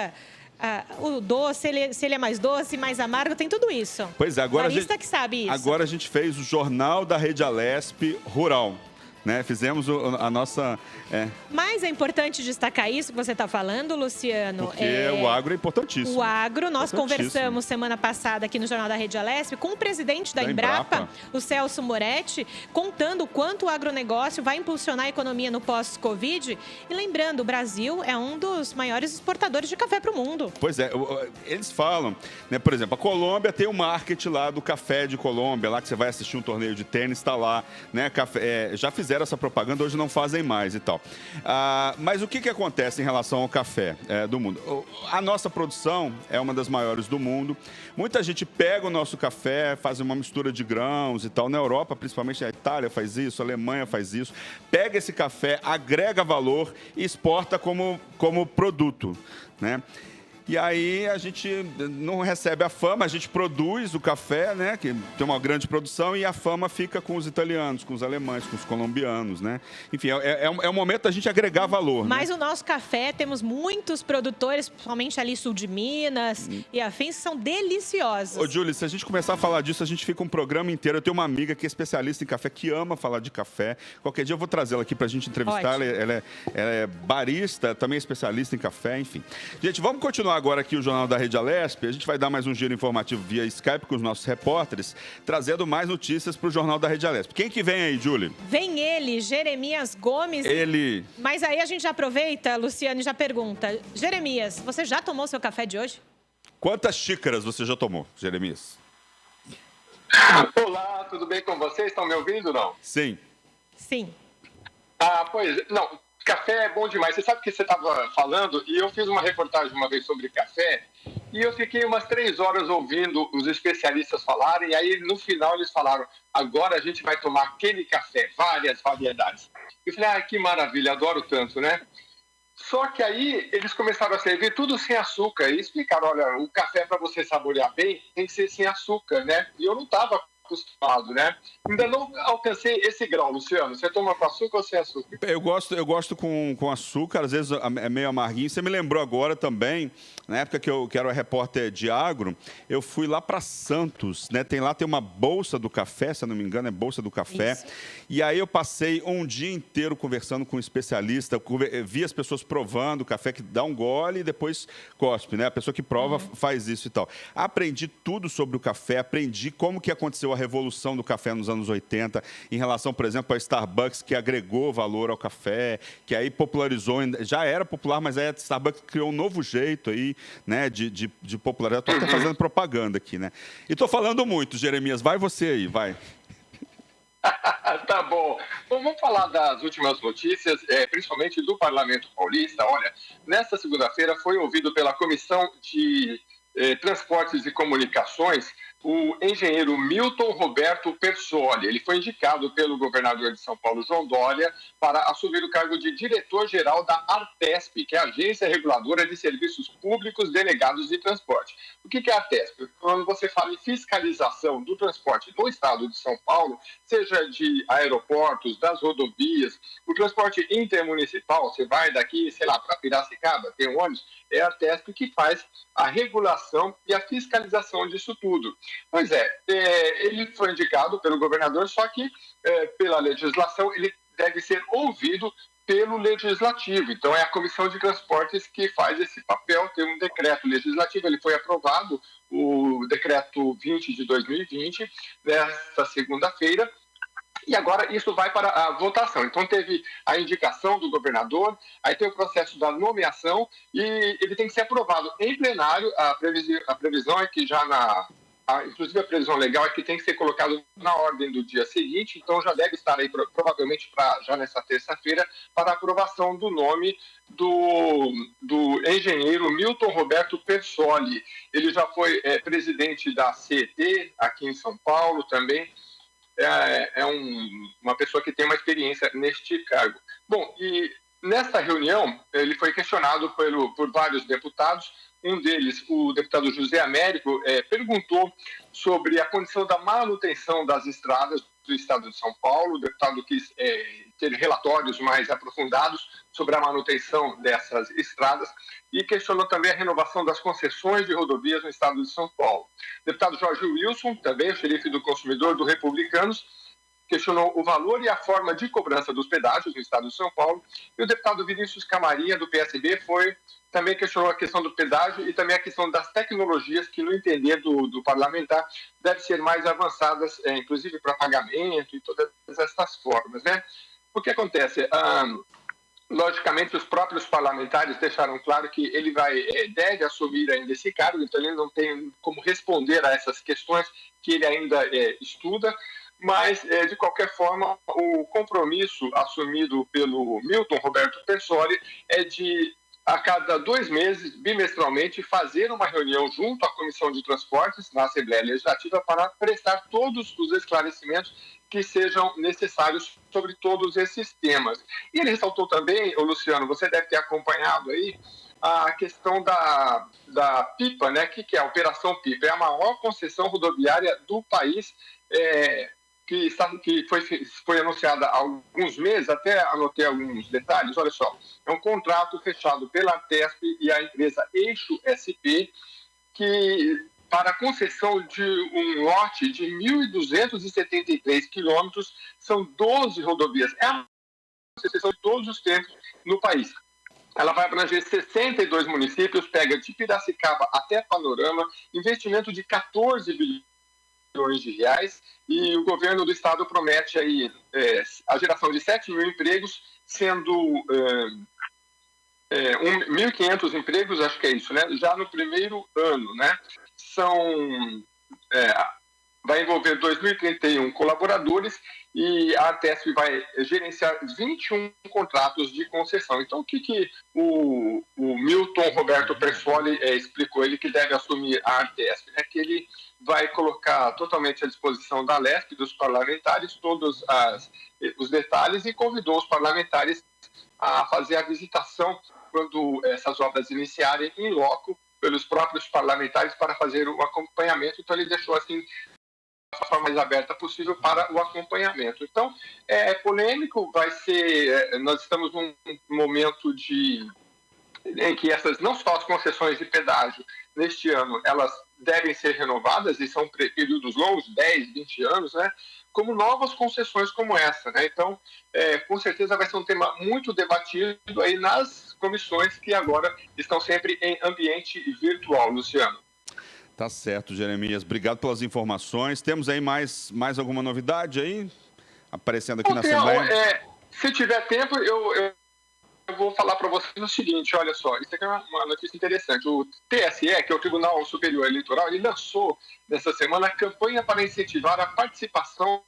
o doce, se ele é mais doce, mais amargo, tem tudo isso. Pois é, agora Marista que sabe isso. Agora a gente fez o Jornal da Rede Alesp Rural. Né? Fizemos a nossa... Mas é importante destacar isso que você está falando, Luciano. Porque o agro é importantíssimo. O agro, nós conversamos semana passada aqui no Jornal da Rede Alesp com o presidente da Embrapa, o Celso Moretti, contando o quanto o agronegócio vai impulsionar a economia no pós-Covid. E lembrando, o Brasil é um dos maiores exportadores de café para o mundo. Pois é, eles falam, né, por exemplo, a Colômbia tem o market lá do café de Colômbia, lá que você vai assistir um torneio de tênis, está lá, né, já fizeram essa propaganda, hoje não fazem mais e tal. Mas o que acontece em relação ao café do mundo? A nossa produção é uma das maiores do mundo. Muita gente pega o nosso café, faz uma mistura de grãos e tal. Na Europa, principalmente a Itália faz isso, a Alemanha faz isso. Pega esse café, agrega valor e exporta como produto, né? E aí a gente não recebe a fama, a gente produz o café, né, que tem uma grande produção, e a fama fica com os italianos, com os alemães, com os colombianos, né? Enfim, é um momento da gente agregar valor. Mas né? O nosso café, temos muitos produtores, principalmente ali sul de Minas e afins, que são deliciosos. Ô, Júlia, se a gente começar a falar disso, a gente fica um programa inteiro. Eu tenho uma amiga que é especialista em café, que ama falar de café. Qualquer dia eu vou trazê-la aqui pra gente entrevistar. Ela é barista, também é especialista em café, enfim. Gente, vamos continuar agora aqui o Jornal da Rede Alesp. A gente vai dar mais um giro informativo via Skype com os nossos repórteres, trazendo mais notícias para o Jornal da Rede Alesp. Quem que vem aí, Júlia? Vem ele, Jeremias Gomes. Ele. Mas aí a gente já aproveita, Luciano, e já pergunta. Jeremias, você já tomou seu café de hoje? Quantas xícaras você já tomou, Jeremias? Olá, tudo bem com vocês? Estão me ouvindo, não? Sim. Sim. Pois, não, café é bom demais. Você sabe que você estava falando, e eu fiz uma reportagem uma vez sobre café, e eu fiquei umas 3 horas ouvindo os especialistas falarem, e aí no final eles falaram, agora a gente vai tomar aquele café, várias variedades. Eu falei, que maravilha, adoro tanto, né? Só que aí eles começaram a servir tudo sem açúcar, e explicaram, olha, o café para você saborear bem tem que ser sem açúcar, né? E eu não estava acostumado, né? Ainda não alcancei esse grau, Luciano. Você toma com açúcar ou sem açúcar? Eu gosto com açúcar, às vezes é meio amarguinho. Você me lembrou agora também, na época que eu era repórter de agro, eu fui lá para Santos, né? Tem uma bolsa do café, se eu não me engano, é bolsa do café. Isso. E aí eu passei um dia inteiro conversando com um especialista, vi as pessoas provando o café, que dá um gole e depois cospe, né? A pessoa que prova faz isso e tal. Aprendi tudo sobre o café, aprendi como que aconteceu a revolução do café nos anos 80, em relação, por exemplo, a Starbucks, que agregou valor ao café, que aí popularizou, já era popular, mas aí a Starbucks criou um novo jeito aí, né, de popularizar. Estou até fazendo propaganda aqui, né? E estou falando muito, Jeremias. Vai você aí, vai. Tá bom. Bom, vamos falar das últimas notícias, principalmente do Parlamento Paulista. Olha, nesta segunda-feira foi ouvido pela Comissão de Transportes e Comunicações o engenheiro Milton Roberto Persoli. Ele foi indicado pelo governador de São Paulo, João Dória, para assumir o cargo de diretor-geral da Artesp, que é a Agência Reguladora de Serviços Públicos Delegados de Transporte. O que é a Artesp? Quando você fala em fiscalização do transporte no estado de São Paulo, seja de aeroportos, das rodovias, o transporte intermunicipal, você vai daqui, sei lá, para Piracicaba, tem um ônibus, é a Artesp que faz a regulação e a fiscalização disso tudo. Pois ele foi indicado pelo governador, só que pela legislação ele deve ser ouvido pelo Legislativo. Então é a Comissão de Transportes que faz esse papel, tem um decreto legislativo, ele foi aprovado, o decreto 20 de 2020, nesta segunda-feira, e agora isso vai para a votação. Então teve a indicação do governador, aí tem o processo da nomeação e ele tem que ser aprovado em plenário. A previsão é que inclusive a previsão legal é que tem que ser colocado na ordem do dia seguinte, então já deve estar aí provavelmente já nessa terça-feira para a aprovação do nome do engenheiro Milton Roberto Persoli. Ele já foi presidente da CET aqui em São Paulo também. Uma pessoa que tem uma experiência neste cargo. Bom, e nesta reunião, ele foi questionado por vários deputados. Um deles, o deputado José Américo, perguntou sobre a condição da manutenção das estradas do estado de São Paulo. O deputado quis ter relatórios mais aprofundados sobre a manutenção dessas estradas e questionou também a renovação das concessões de rodovias no estado de São Paulo. O deputado Jorge Wilson, também o xerife do consumidor do Republicanos, questionou o valor e a forma de cobrança dos pedágios no estado de São Paulo. E o deputado Vinícius Camarinha, do PSB, também questionou a questão do pedágio e também a questão das tecnologias que, no entender do parlamentar, devem ser mais avançadas, inclusive para pagamento e todas essas formas, né? O que acontece? Logicamente, os próprios parlamentares deixaram claro que ele deve assumir ainda esse cargo, então ele não tem como responder a essas questões que ele ainda estuda, mas, de qualquer forma, o compromisso assumido pelo Milton Roberto Persoli é de, a cada 2 meses, bimestralmente, fazer uma reunião junto à Comissão de Transportes na Assembleia Legislativa para prestar todos os esclarecimentos que sejam necessários sobre todos esses temas. E ele ressaltou também, Luciano, você deve ter acompanhado aí, a questão da PIPA, né? Que é a Operação PIPA? É a maior concessão rodoviária do país, que foi anunciada há alguns meses, até anotei alguns detalhes. Olha só, é um contrato fechado pela Artesp e a empresa Eixo SP, para a concessão de um lote de 1.273 quilômetros, são 12 rodovias. É a concessão de todos os tempos no país. Ela vai abranger 62 municípios, pega de Piracicaba até Panorama, investimento de 14 bilhões de reais, e o governo do estado promete aí a geração de 7 mil empregos, sendo 1.500 empregos, acho que é isso, né? Já no primeiro ano, né? Vai envolver 2.031 colaboradores e a Artesp vai gerenciar 21 contratos de concessão. Então, o que o Milton Roberto Persoli explicou? Ele que deve assumir a Artesp, é que ele vai colocar totalmente à disposição da LESP, dos parlamentares, todos os detalhes, e convidou os parlamentares a fazer a visitação quando essas obras iniciarem em loco pelos próprios parlamentares para fazer o acompanhamento. Então ele deixou assim forma mais aberta possível para o acompanhamento. Então, é polêmico, vai ser... Nós estamos num momento em que essas, não só as concessões de pedágio, neste ano, elas devem ser renovadas, e são períodos longos, 10, 20 anos, né? Como novas concessões como essa, né? Então, com certeza vai ser um tema muito debatido aí nas comissões que agora estão sempre em ambiente virtual, Luciano. Tá certo, Jeremias. Obrigado pelas informações. Temos aí mais alguma novidade aí aparecendo aqui na Assembleia? Se tiver tempo, eu vou falar para vocês o seguinte, olha só, isso aqui é uma notícia interessante. O TSE, que é o Tribunal Superior Eleitoral, ele lançou nessa semana a campanha para incentivar a participação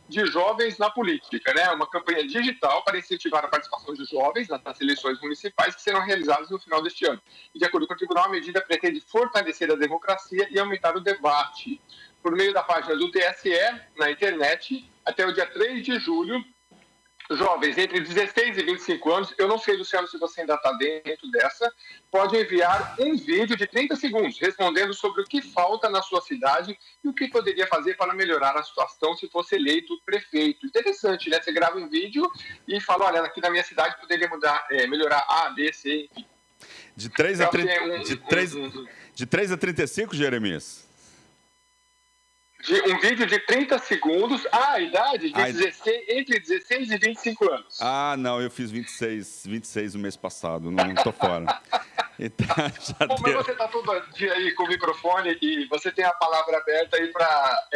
de jovens na política, né? Uma campanha digital para incentivar a participação de jovens nas eleições municipais que serão realizadas no final deste ano. E, de acordo com o tribunal, a medida pretende fortalecer a democracia e aumentar o debate. Por meio da página do TSE, na internet, até o dia 3 de julho, jovens entre 16 e 25 anos, eu não sei, Luciano, se você ainda está dentro dessa, pode enviar um vídeo de 30 segundos respondendo sobre o que falta na sua cidade e o que poderia fazer para melhorar a situação se fosse eleito prefeito. Interessante, né? Você grava um vídeo e fala, olha, aqui na minha cidade poderia melhorar A, B, C, enfim. De 3 a 35, Jeremias? Um vídeo de 30 segundos, a idade de entre 16 e 25 anos. Ah, não, eu fiz 26 no mês passado, não tô fora. Então, mas você está todo dia aí com o microfone e você tem a palavra aberta aí para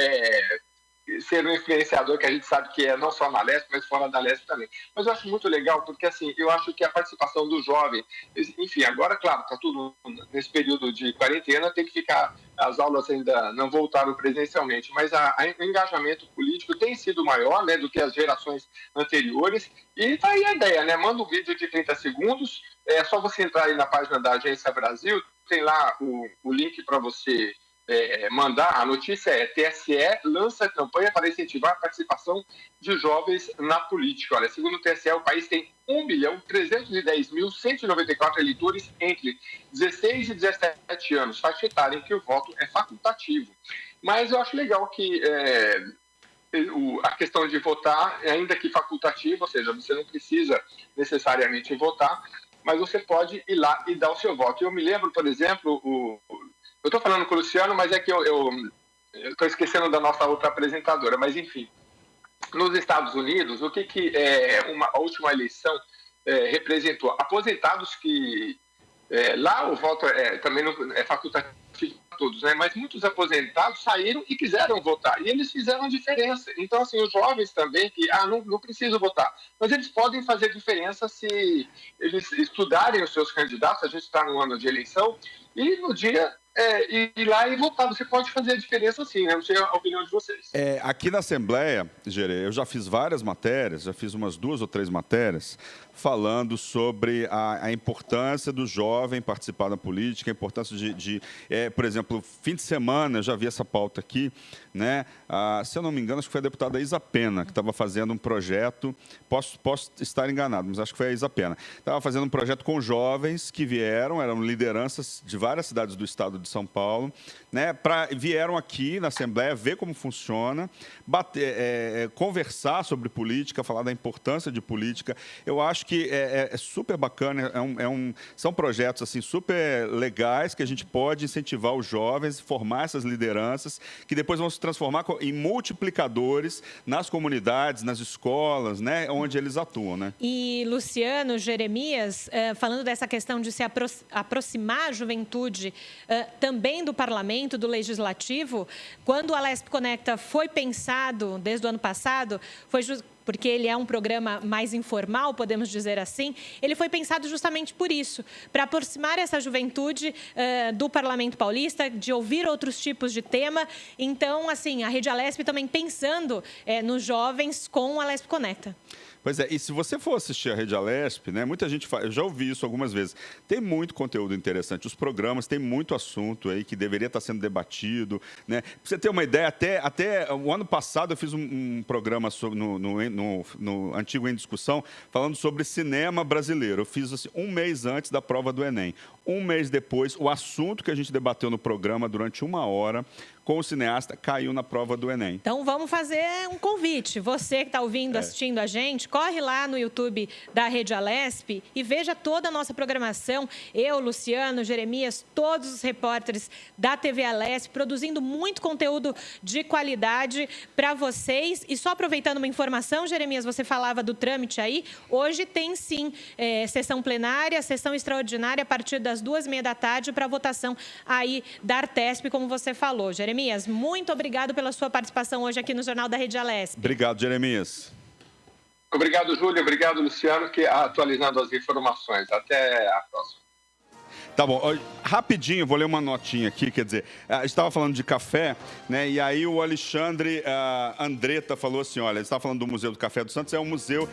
ser um influenciador, que a gente sabe que é não só na Lesp, mas fora da Lesp também. Mas eu acho muito legal, porque assim, eu acho que a participação do jovem, enfim, agora, claro, está tudo nesse período de quarentena, tem que ficar, as aulas ainda não voltaram presencialmente, mas o engajamento político tem sido maior, né, do que as gerações anteriores, e tá aí a ideia, né, manda um vídeo de 30 segundos, é só você entrar aí na página da Agência Brasil, tem lá o link para você mandar. A notícia é: TSE lança campanha para incentivar a participação de jovens na política. Olha, segundo o TSE, o país tem 1.310.194 eleitores entre 16 e 17 anos, faixa etária em que o voto é facultativo. Mas eu acho legal que a questão de votar, ainda que facultativo, ou seja, você não precisa necessariamente votar, mas você pode ir lá e dar o seu voto. Eu me lembro, por exemplo, eu estou falando com o Luciano, mas é que eu estou esquecendo da nossa outra apresentadora, mas enfim. Nos Estados Unidos, o que a última eleição representou? Aposentados que... lá o voto também não é facultativo para todos, né? Mas muitos aposentados saíram e quiseram votar, e eles fizeram diferença. Então, assim, os jovens também, que não precisam votar, mas eles podem fazer diferença se eles estudarem os seus candidatos. A gente está no ano de eleição, e no dia... ir lá e votar. Você pode fazer a diferença sim, né? Não sei a opinião de vocês. Aqui na Assembleia, Gerê, eu já fiz várias matérias, já fiz umas 2 ou 3 matérias falando sobre a importância do jovem participar da política, a importância por exemplo, fim de semana, eu já vi essa pauta aqui, né? Se eu não me engano, acho que foi a deputada Isa Pena, que estava fazendo um projeto, posso estar enganado, mas acho que foi a Isa Pena, estava fazendo um projeto com jovens que eram lideranças de várias cidades do estado de São Paulo, né? Vieram aqui na Assembleia ver como funciona, conversar sobre política, falar da importância de política. Eu acho que é super bacana, são projetos assim, super legais que a gente pode incentivar os jovens, formar essas lideranças, que depois vão se transformar em multiplicadores nas comunidades, nas escolas, né, onde eles atuam, né? E, Luciano, Jeremias, falando dessa questão de se aproximar a juventude também do parlamento, do legislativo, quando o Alesp Conecta foi pensado desde o ano passado, foi porque ele é um programa mais informal, podemos dizer assim, ele foi pensado justamente por isso, para aproximar essa juventude do Parlamento Paulista, de ouvir outros tipos de tema. Então, assim, a Rede Alesp também pensando nos jovens com o Alesp Conecta. Pois é, e se você for assistir a Rede Alesp, né, muita gente fala, eu já ouvi isso algumas vezes, tem muito conteúdo interessante, os programas têm muito assunto aí que deveria estar sendo debatido, né? Pra você ter uma ideia, até o ano passado eu fiz um programa no Antigo em Discussão, falando sobre cinema brasileiro. Eu fiz assim, 1 mês antes da prova do Enem. 1 mês depois, o assunto que a gente debateu no programa durante 1 hora, com o cineasta caiu na prova do Enem. Então vamos fazer um convite. Você que está ouvindo, assistindo a gente, corre lá no YouTube da Rede Alesp e veja toda a nossa programação. Eu, Luciano, Jeremias, todos os repórteres da TV Alesp, produzindo muito conteúdo de qualidade para vocês. E só aproveitando uma informação, Jeremias, você falava do trâmite aí. Hoje tem sim sessão plenária, sessão extraordinária a partir das 2h30 da tarde para votação aí da Artesp, como você falou. Jeremias, muito obrigado pela sua participação hoje aqui no Jornal da Rede Alesp. Obrigado, Jeremias. Obrigado, Júlio. Obrigado, Luciano, que atualizando as informações. Até a próxima. Tá bom, rapidinho, vou ler uma notinha aqui, quer dizer, a gente estava falando de café, né, e aí o Alexandre Andretta falou assim, olha, ele estava falando do Museu do Café do Santos, é um museu,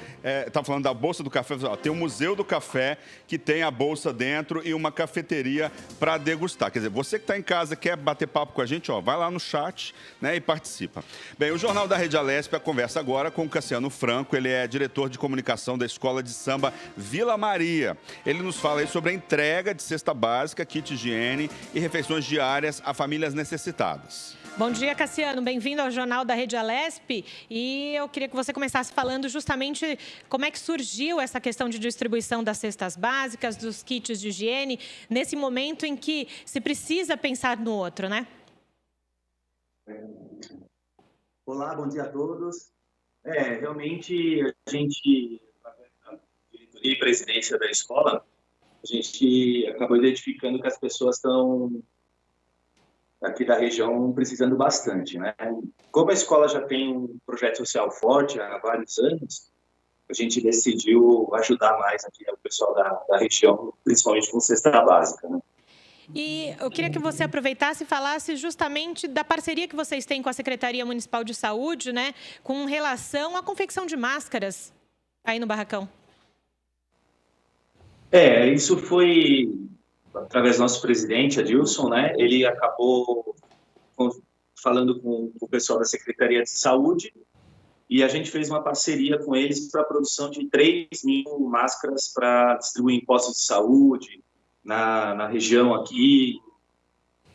estava falando da Bolsa do Café, tem um Museu do Café que tem a bolsa dentro e uma cafeteria para degustar, quer dizer, você que está em casa, quer bater papo com a gente, ó, vai lá no chat, né, e participa. Bem, o Jornal da Rede Alesp, a conversa agora com o Cassiano Franco, ele é diretor de comunicação da Escola de Samba Vila Maria. Ele nos fala aí sobre a entrega de cesta básica, kit higiene e refeições diárias a famílias necessitadas. Bom dia, Cassiano. Bem-vindo ao Jornal da Rede Alesp. E eu queria que você começasse falando justamente como é que surgiu essa questão de distribuição das cestas básicas, dos kits de higiene, nesse momento em que se precisa pensar no outro, né? Olá, bom dia a todos. Realmente, a gente, a diretoria e presidência da escola, a gente acabou identificando que as pessoas estão aqui da região precisando bastante, né? Como a escola já tem um projeto social forte há vários anos, a gente decidiu ajudar mais aqui o pessoal da região, principalmente com cesta básica, né? E eu queria que você aproveitasse e falasse justamente da parceria que vocês têm com a Secretaria Municipal de Saúde, né, com relação à confecção de máscaras aí no Barracão. Isso foi através do nosso presidente, Adilson, né? Ele acabou falando com o pessoal da Secretaria de Saúde e a gente fez uma parceria com eles para a produção de 3.000 máscaras para distribuir em postos de saúde na região aqui,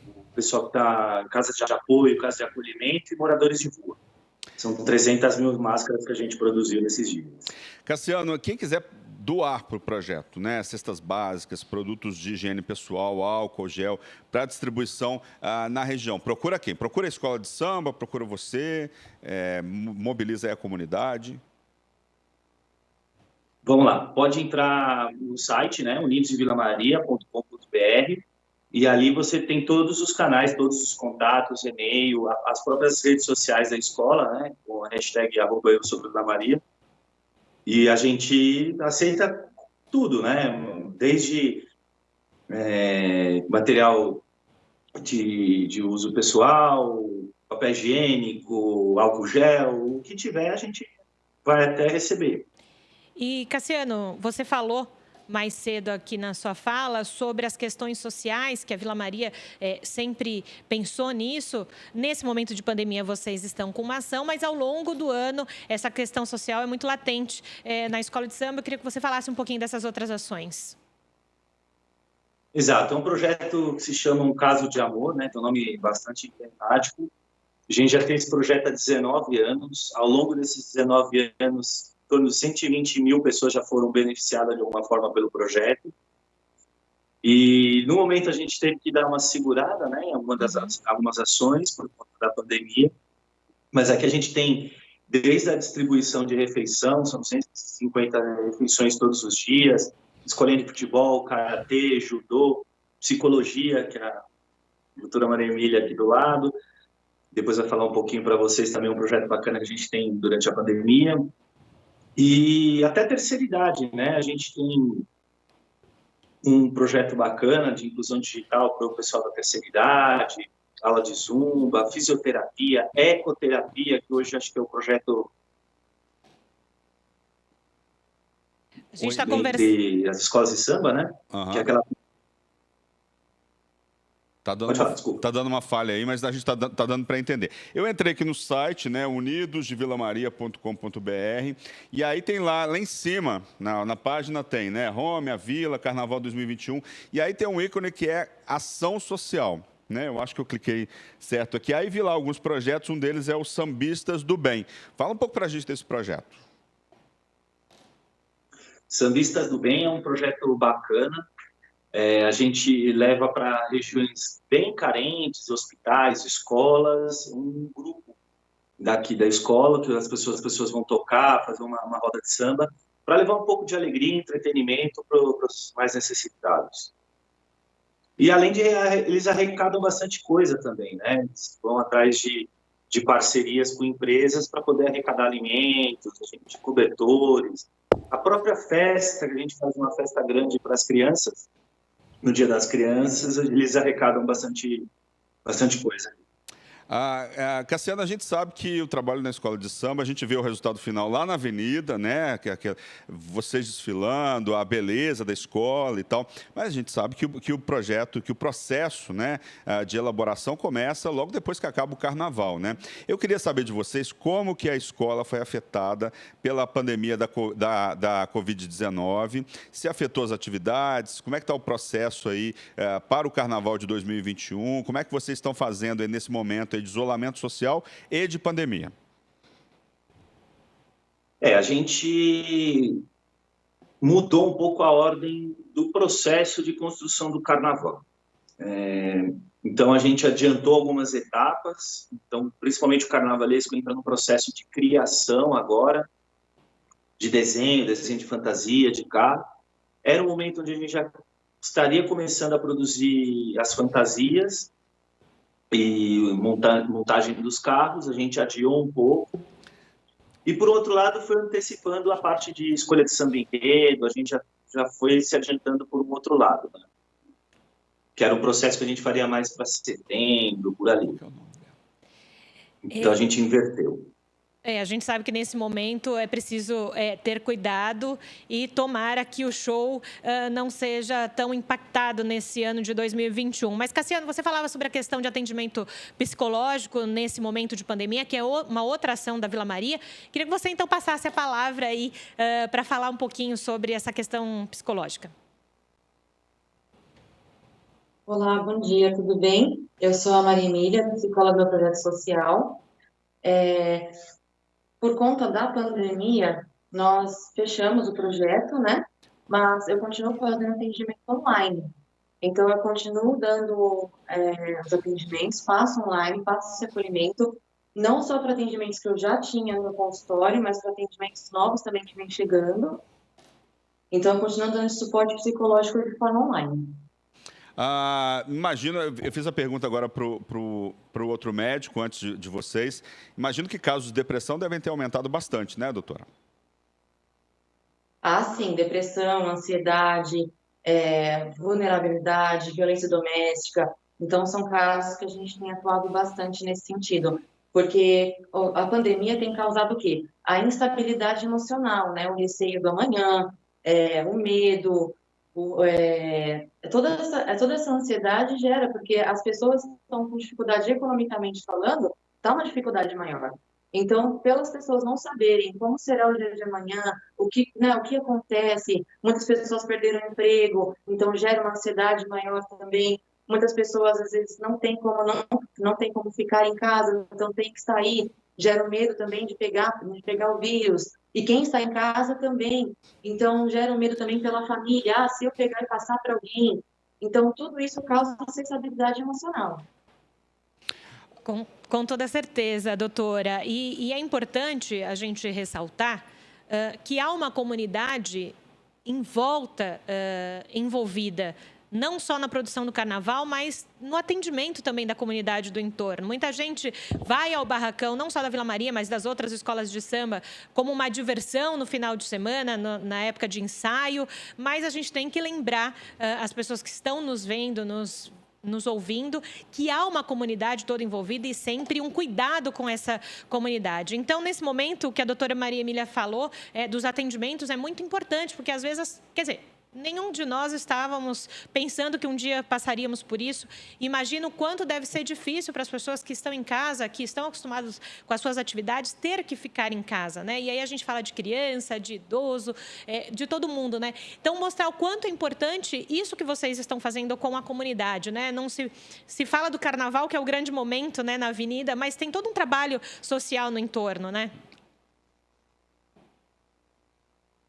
o pessoal que está em casa de apoio, casa de acolhimento e moradores de rua. São 300.000 máscaras que a gente produziu nesses dias. Cassiano, quem quiser doar para o projeto, né? Cestas básicas, produtos de higiene pessoal, álcool, gel, para distribuição na região. Procura quem? Procura a escola de samba, procura você, mobiliza aí a comunidade. Vamos lá, pode entrar no site, né, unidosdevilamaria.com.br, e ali você tem todos os canais, todos os contatos, e-mail, as próprias redes sociais da escola, né, com a hashtag @EuSouVilaMaria. E a gente aceita tudo, né? Desde material de uso pessoal, papel higiênico, álcool gel, o que tiver a gente vai até receber. E, Cassiano, você falou mais cedo aqui na sua fala sobre as questões sociais, que a Vila Maria sempre pensou nisso. Nesse momento de pandemia, vocês estão com uma ação, mas ao longo do ano, essa questão social é muito latente na Escola de Samba. Eu queria que você falasse um pouquinho dessas outras ações. Exato, é um projeto que se chama Um Caso de Amor, né? Tem um nome bastante emblemático. A gente já tem esse projeto há 19 anos. Ao longo desses 19 anos, em torno de 120.000 pessoas já foram beneficiadas de alguma forma pelo projeto. E, no momento, a gente teve que dar uma segurada, né, em algumas ações por conta da pandemia. Mas aqui a gente tem, desde a distribuição de refeição, são 150 refeições todos os dias, escolinha de futebol, karatê, judô, psicologia, que é a doutora Maria Emília aqui do lado. Depois vai falar um pouquinho para vocês também um projeto bacana que a gente tem durante a pandemia. E até terceira idade, né? A gente tem um projeto bacana de inclusão digital para o pessoal da terceira idade, aula de zumba, fisioterapia, ecoterapia, que hoje acho que é o projeto a gente está conversando entre as escolas de samba, né? Que é aquela... Tá dando uma falha aí, mas a gente tá dando para entender. Eu entrei aqui no site, né, unidosdevilamaria.com.br, e aí tem lá em cima, na página tem, né, Home, a Vila, Carnaval 2021, e aí tem um ícone que é Ação Social. né? Eu acho que eu cliquei certo aqui. Aí vi lá alguns projetos, um deles é o Sambistas do Bem. Fala um pouco para a gente desse projeto. Sambistas do Bem é um projeto bacana. A gente leva para regiões bem carentes, hospitais, escolas, um grupo daqui da escola, que as pessoas vão tocar, fazer uma roda de samba, para levar um pouco de alegria e entretenimento para os mais necessitados. E, além de, eles arrecadam bastante coisa também, né? Eles vão atrás de parcerias com empresas para poder arrecadar alimentos, de cobertores. A própria festa, que a gente faz uma festa grande para as crianças, no Dia das Crianças, eles arrecadam bastante coisa. Cassiano, a gente sabe que o trabalho na escola de samba, a gente vê o resultado final lá na avenida, né? Vocês desfilando, a beleza da escola e tal, mas a gente sabe que o projeto, que o processo, né, de elaboração começa logo depois que acaba o carnaval, né? Eu queria saber de vocês como que a escola foi afetada pela pandemia da Covid-19, se afetou as atividades, como é que está o processo aí para o carnaval de 2021, como é que vocês estão fazendo aí nesse momento aí de isolamento social e de pandemia? A gente mudou um pouco a ordem do processo de construção do carnaval. Então, a gente adiantou algumas etapas. Então, principalmente o carnavalesco entra no processo de criação agora, de desenho de fantasia, de carro. Era um momento onde a gente já estaria começando a produzir as fantasias e montagem dos carros. A gente adiou um pouco. E, por outro lado, foi antecipando a parte de escolha de samba-enredo. A gente já foi se adiantando por um outro lado, né? Que era um processo que a gente faria mais para setembro, por ali. Então, a gente inverteu. A gente sabe que nesse momento é preciso ter cuidado e tomara que o show não seja tão impactado nesse ano de 2021. Mas, Cassiano, você falava sobre a questão de atendimento psicológico nesse momento de pandemia, que é uma outra ação da Vila Maria. Queria que você, então, passasse a palavra aí para falar um pouquinho sobre essa questão psicológica. Olá, bom dia, tudo bem? Eu sou a Maria Emília, psicóloga do Projeto Social. Por conta da pandemia, nós fechamos o projeto, né? Mas eu continuo fazendo atendimento online. Então, eu continuo dando os atendimentos, passo online, passo esse acolhimento, não só para atendimentos que eu já tinha no consultório, mas para atendimentos novos também que vem chegando. Então, eu continuo dando esse suporte psicológico de forma online. Imagino, eu fiz a pergunta agora para o outro médico, antes de vocês. Imagino que casos de depressão devem ter aumentado bastante, né, doutora? Sim, depressão, ansiedade, vulnerabilidade, violência doméstica. Então, são casos que a gente tem atuado bastante nesse sentido. Porque a pandemia tem causado o quê? A instabilidade emocional, né? O receio do amanhã, o medo... toda essa ansiedade gera, porque as pessoas estão com dificuldade economicamente falando, está uma dificuldade maior. Então, pelas pessoas não saberem como será o dia de amanhã, o que acontece, muitas pessoas perderam o emprego, então gera uma ansiedade maior também. Muitas pessoas, às vezes, não tem como ficar em casa, então tem que sair, gera medo também de pegar o vírus. E quem está em casa também. Então, gera um medo também pela família. Se eu pegar e passar para alguém. Então, tudo isso causa uma sensibilidade emocional. Com toda certeza, doutora. E é importante a gente ressaltar que há uma comunidade em volta, envolvida, não só na produção do carnaval, mas no atendimento também da comunidade do entorno. Muita gente vai ao barracão, não só da Vila Maria, mas das outras escolas de samba, como uma diversão no final de semana, na época de ensaio. Mas a gente tem que lembrar as pessoas que estão nos vendo, nos ouvindo, que há uma comunidade toda envolvida e sempre um cuidado com essa comunidade. Então, nesse momento, o que a doutora Maria Emília falou dos atendimentos é muito importante, porque às vezes, Nenhum de nós estávamos pensando que um dia passaríamos por isso. Imagino o quanto deve ser difícil para as pessoas que estão em casa, que estão acostumadas com as suas atividades, ter que ficar em casa, né? E aí a gente fala de criança, de idoso, de todo mundo, né? Então, mostrar o quanto é importante isso que vocês estão fazendo com a comunidade, né? Não se fala do carnaval, que é o grande momento, né, na avenida, mas tem todo um trabalho social no entorno, né?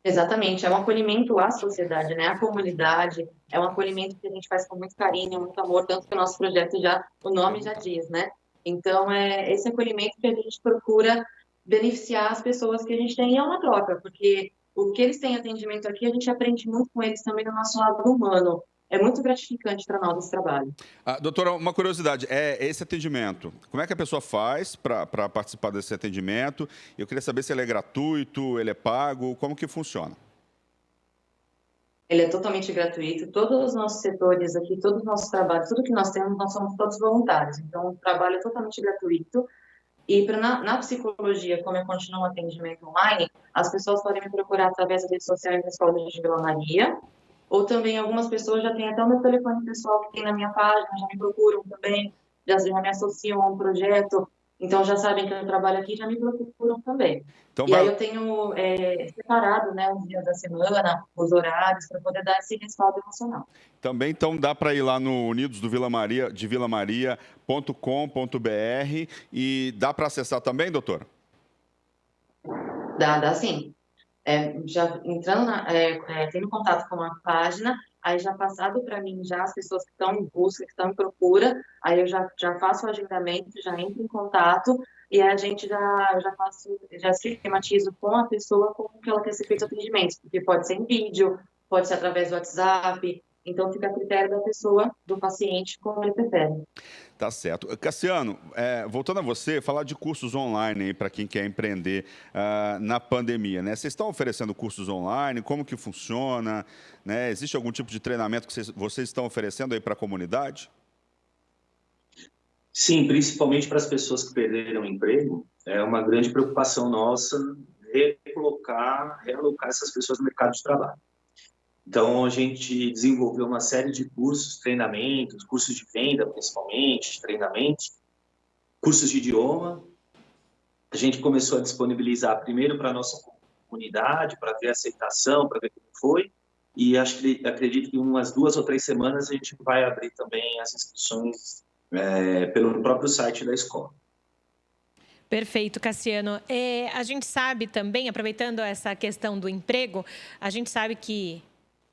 Exatamente, é um acolhimento à sociedade, né? À comunidade, é um acolhimento que a gente faz com muito carinho, muito amor, tanto que o nosso projeto o nome já diz, né? Então, é esse acolhimento que a gente procura beneficiar as pessoas que a gente tem, e é uma troca, porque o que eles têm atendimento aqui, a gente aprende muito com eles também no nosso lado humano. É muito gratificante para nós esse trabalho. Doutora, uma curiosidade, esse atendimento, como é que a pessoa faz para participar desse atendimento? Eu queria saber se ele é gratuito, ele é pago, como que funciona? Ele é totalmente gratuito, todos os nossos setores aqui, todos os nossos trabalhos, tudo que nós temos, nós somos todos voluntários, então o trabalho é totalmente gratuito. E na psicologia, como eu continuo um atendimento online, as pessoas podem me procurar através das redes sociais da Escola de Vila Maria, ou também algumas pessoas já têm até o meu telefone pessoal que tem na minha página, já me procuram também, já me associam a um projeto, então já sabem que eu trabalho aqui, já me procuram também. Então, aí eu tenho separado, né, os dias da semana, os horários, para poder dar esse respaldo emocional. Também, então, dá para ir lá no unidosdovilamaria.com.br e dá para acessar também, doutora? Dá sim. Já entrando, tendo contato com a página, aí já passado para mim já as pessoas que estão em busca, que estão em procura, aí eu já faço o agendamento, já entro em contato e a gente já esquematizo com a pessoa como que ela quer ser feito o atendimento, porque pode ser em vídeo, pode ser através do WhatsApp, então fica a critério da pessoa, do paciente, como ele prefere. Tá certo. Cassiano, voltando a você, falar de cursos online para quem quer empreender na pandemia, né? Vocês estão oferecendo cursos online? Como que funciona? Né? Existe algum tipo de treinamento que vocês estão oferecendo aí para a comunidade? Sim, principalmente para as pessoas que perderam o emprego, é uma grande preocupação nossa realocar essas pessoas no mercado de trabalho. Então, a gente desenvolveu uma série de cursos, treinamentos, cursos de venda, principalmente, treinamentos, cursos de idioma. A gente começou a disponibilizar primeiro para a nossa comunidade, para ver a aceitação, para ver como foi. E acredito que em umas 2 ou 3 semanas a gente vai abrir também as inscrições pelo próprio site da escola. Perfeito, Cassiano. A gente sabe também, aproveitando essa questão do emprego, a gente sabe que...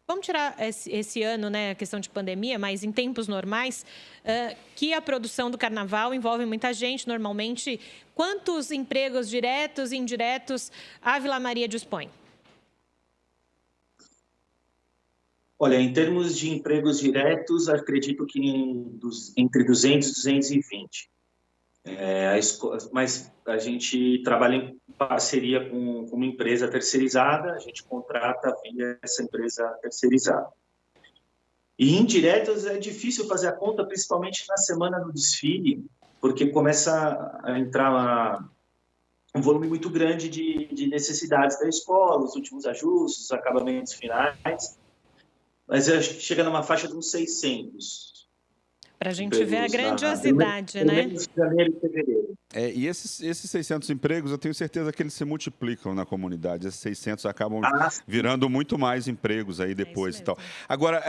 Vamos tirar esse ano, né, a questão de pandemia, mas em tempos normais, que a produção do carnaval envolve muita gente, normalmente. Quantos empregos diretos e indiretos a Vila Maria dispõe? Olha, em termos de empregos diretos, acredito que entre 200 e 220. Mas a gente trabalha em parceria com uma empresa terceirizada, a gente contrata via essa empresa terceirizada. E indiretos é difícil fazer a conta, principalmente na semana do desfile, porque começa a entrar um volume muito grande de necessidades da escola, os últimos ajustes, os acabamentos finais, mas acho que chega numa faixa de uns 600. Para a gente ver a grandiosidade, né? E esses 600 empregos, eu tenho certeza que eles se multiplicam na comunidade. Esses 600 acabam virando muito mais empregos aí depois e tal. Agora,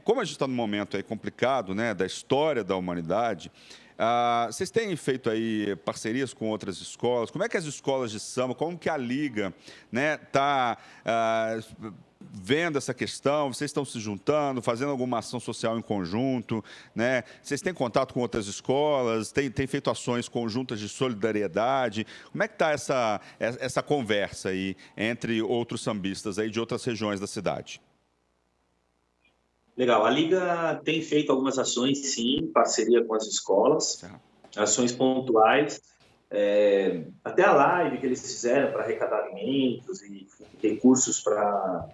como a gente está num momento aí complicado, né, da história da humanidade, vocês têm feito aí parcerias com outras escolas? Como é que as escolas de samba, como que a Liga, né, está vendo essa questão? Vocês estão se juntando, fazendo alguma ação social em conjunto, né? Vocês têm contato com outras escolas, têm feito ações conjuntas de solidariedade? Como é que está essa conversa aí entre outros sambistas aí de outras regiões da cidade? Legal, a Liga tem feito algumas ações, sim, em parceria com as escolas, ações pontuais, até a live que eles fizeram para arrecadar alimentos e recursos para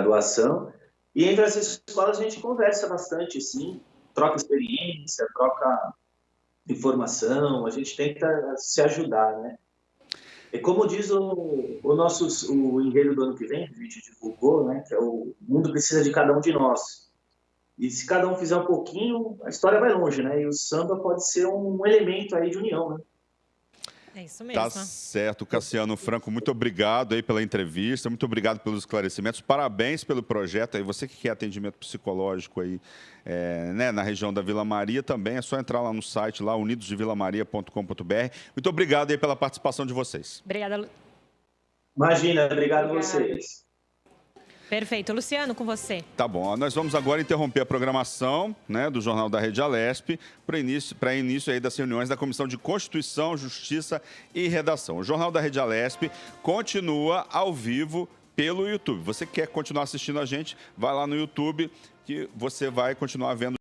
doação. E entre essas escolas a gente conversa bastante, sim, troca experiência, troca informação, a gente tenta se ajudar, né? E como diz o enredo do ano que vem, que a gente divulgou, né, que é o mundo precisa de cada um de nós. E se cada um fizer um pouquinho, a história vai longe, né? E o samba pode ser um elemento aí de união, né? É isso mesmo. Tá certo, Cassiano Franco, muito obrigado aí pela entrevista, muito obrigado pelos esclarecimentos, parabéns pelo projeto aí, você que quer atendimento psicológico aí, né, na região da Vila Maria também, é só entrar lá no site, lá, unidosdevilamaria.com.br. Muito obrigado aí pela participação de vocês. Obrigada. Imagina, obrigado a vocês. Perfeito. Luciano, com você. Tá bom, nós vamos agora interromper a programação, né, do Jornal da Rede Alesp para início aí das reuniões da Comissão de Constituição, Justiça e Redação. O Jornal da Rede Alesp continua ao vivo pelo YouTube. Você quer continuar assistindo a gente, vai lá no YouTube que você vai continuar vendo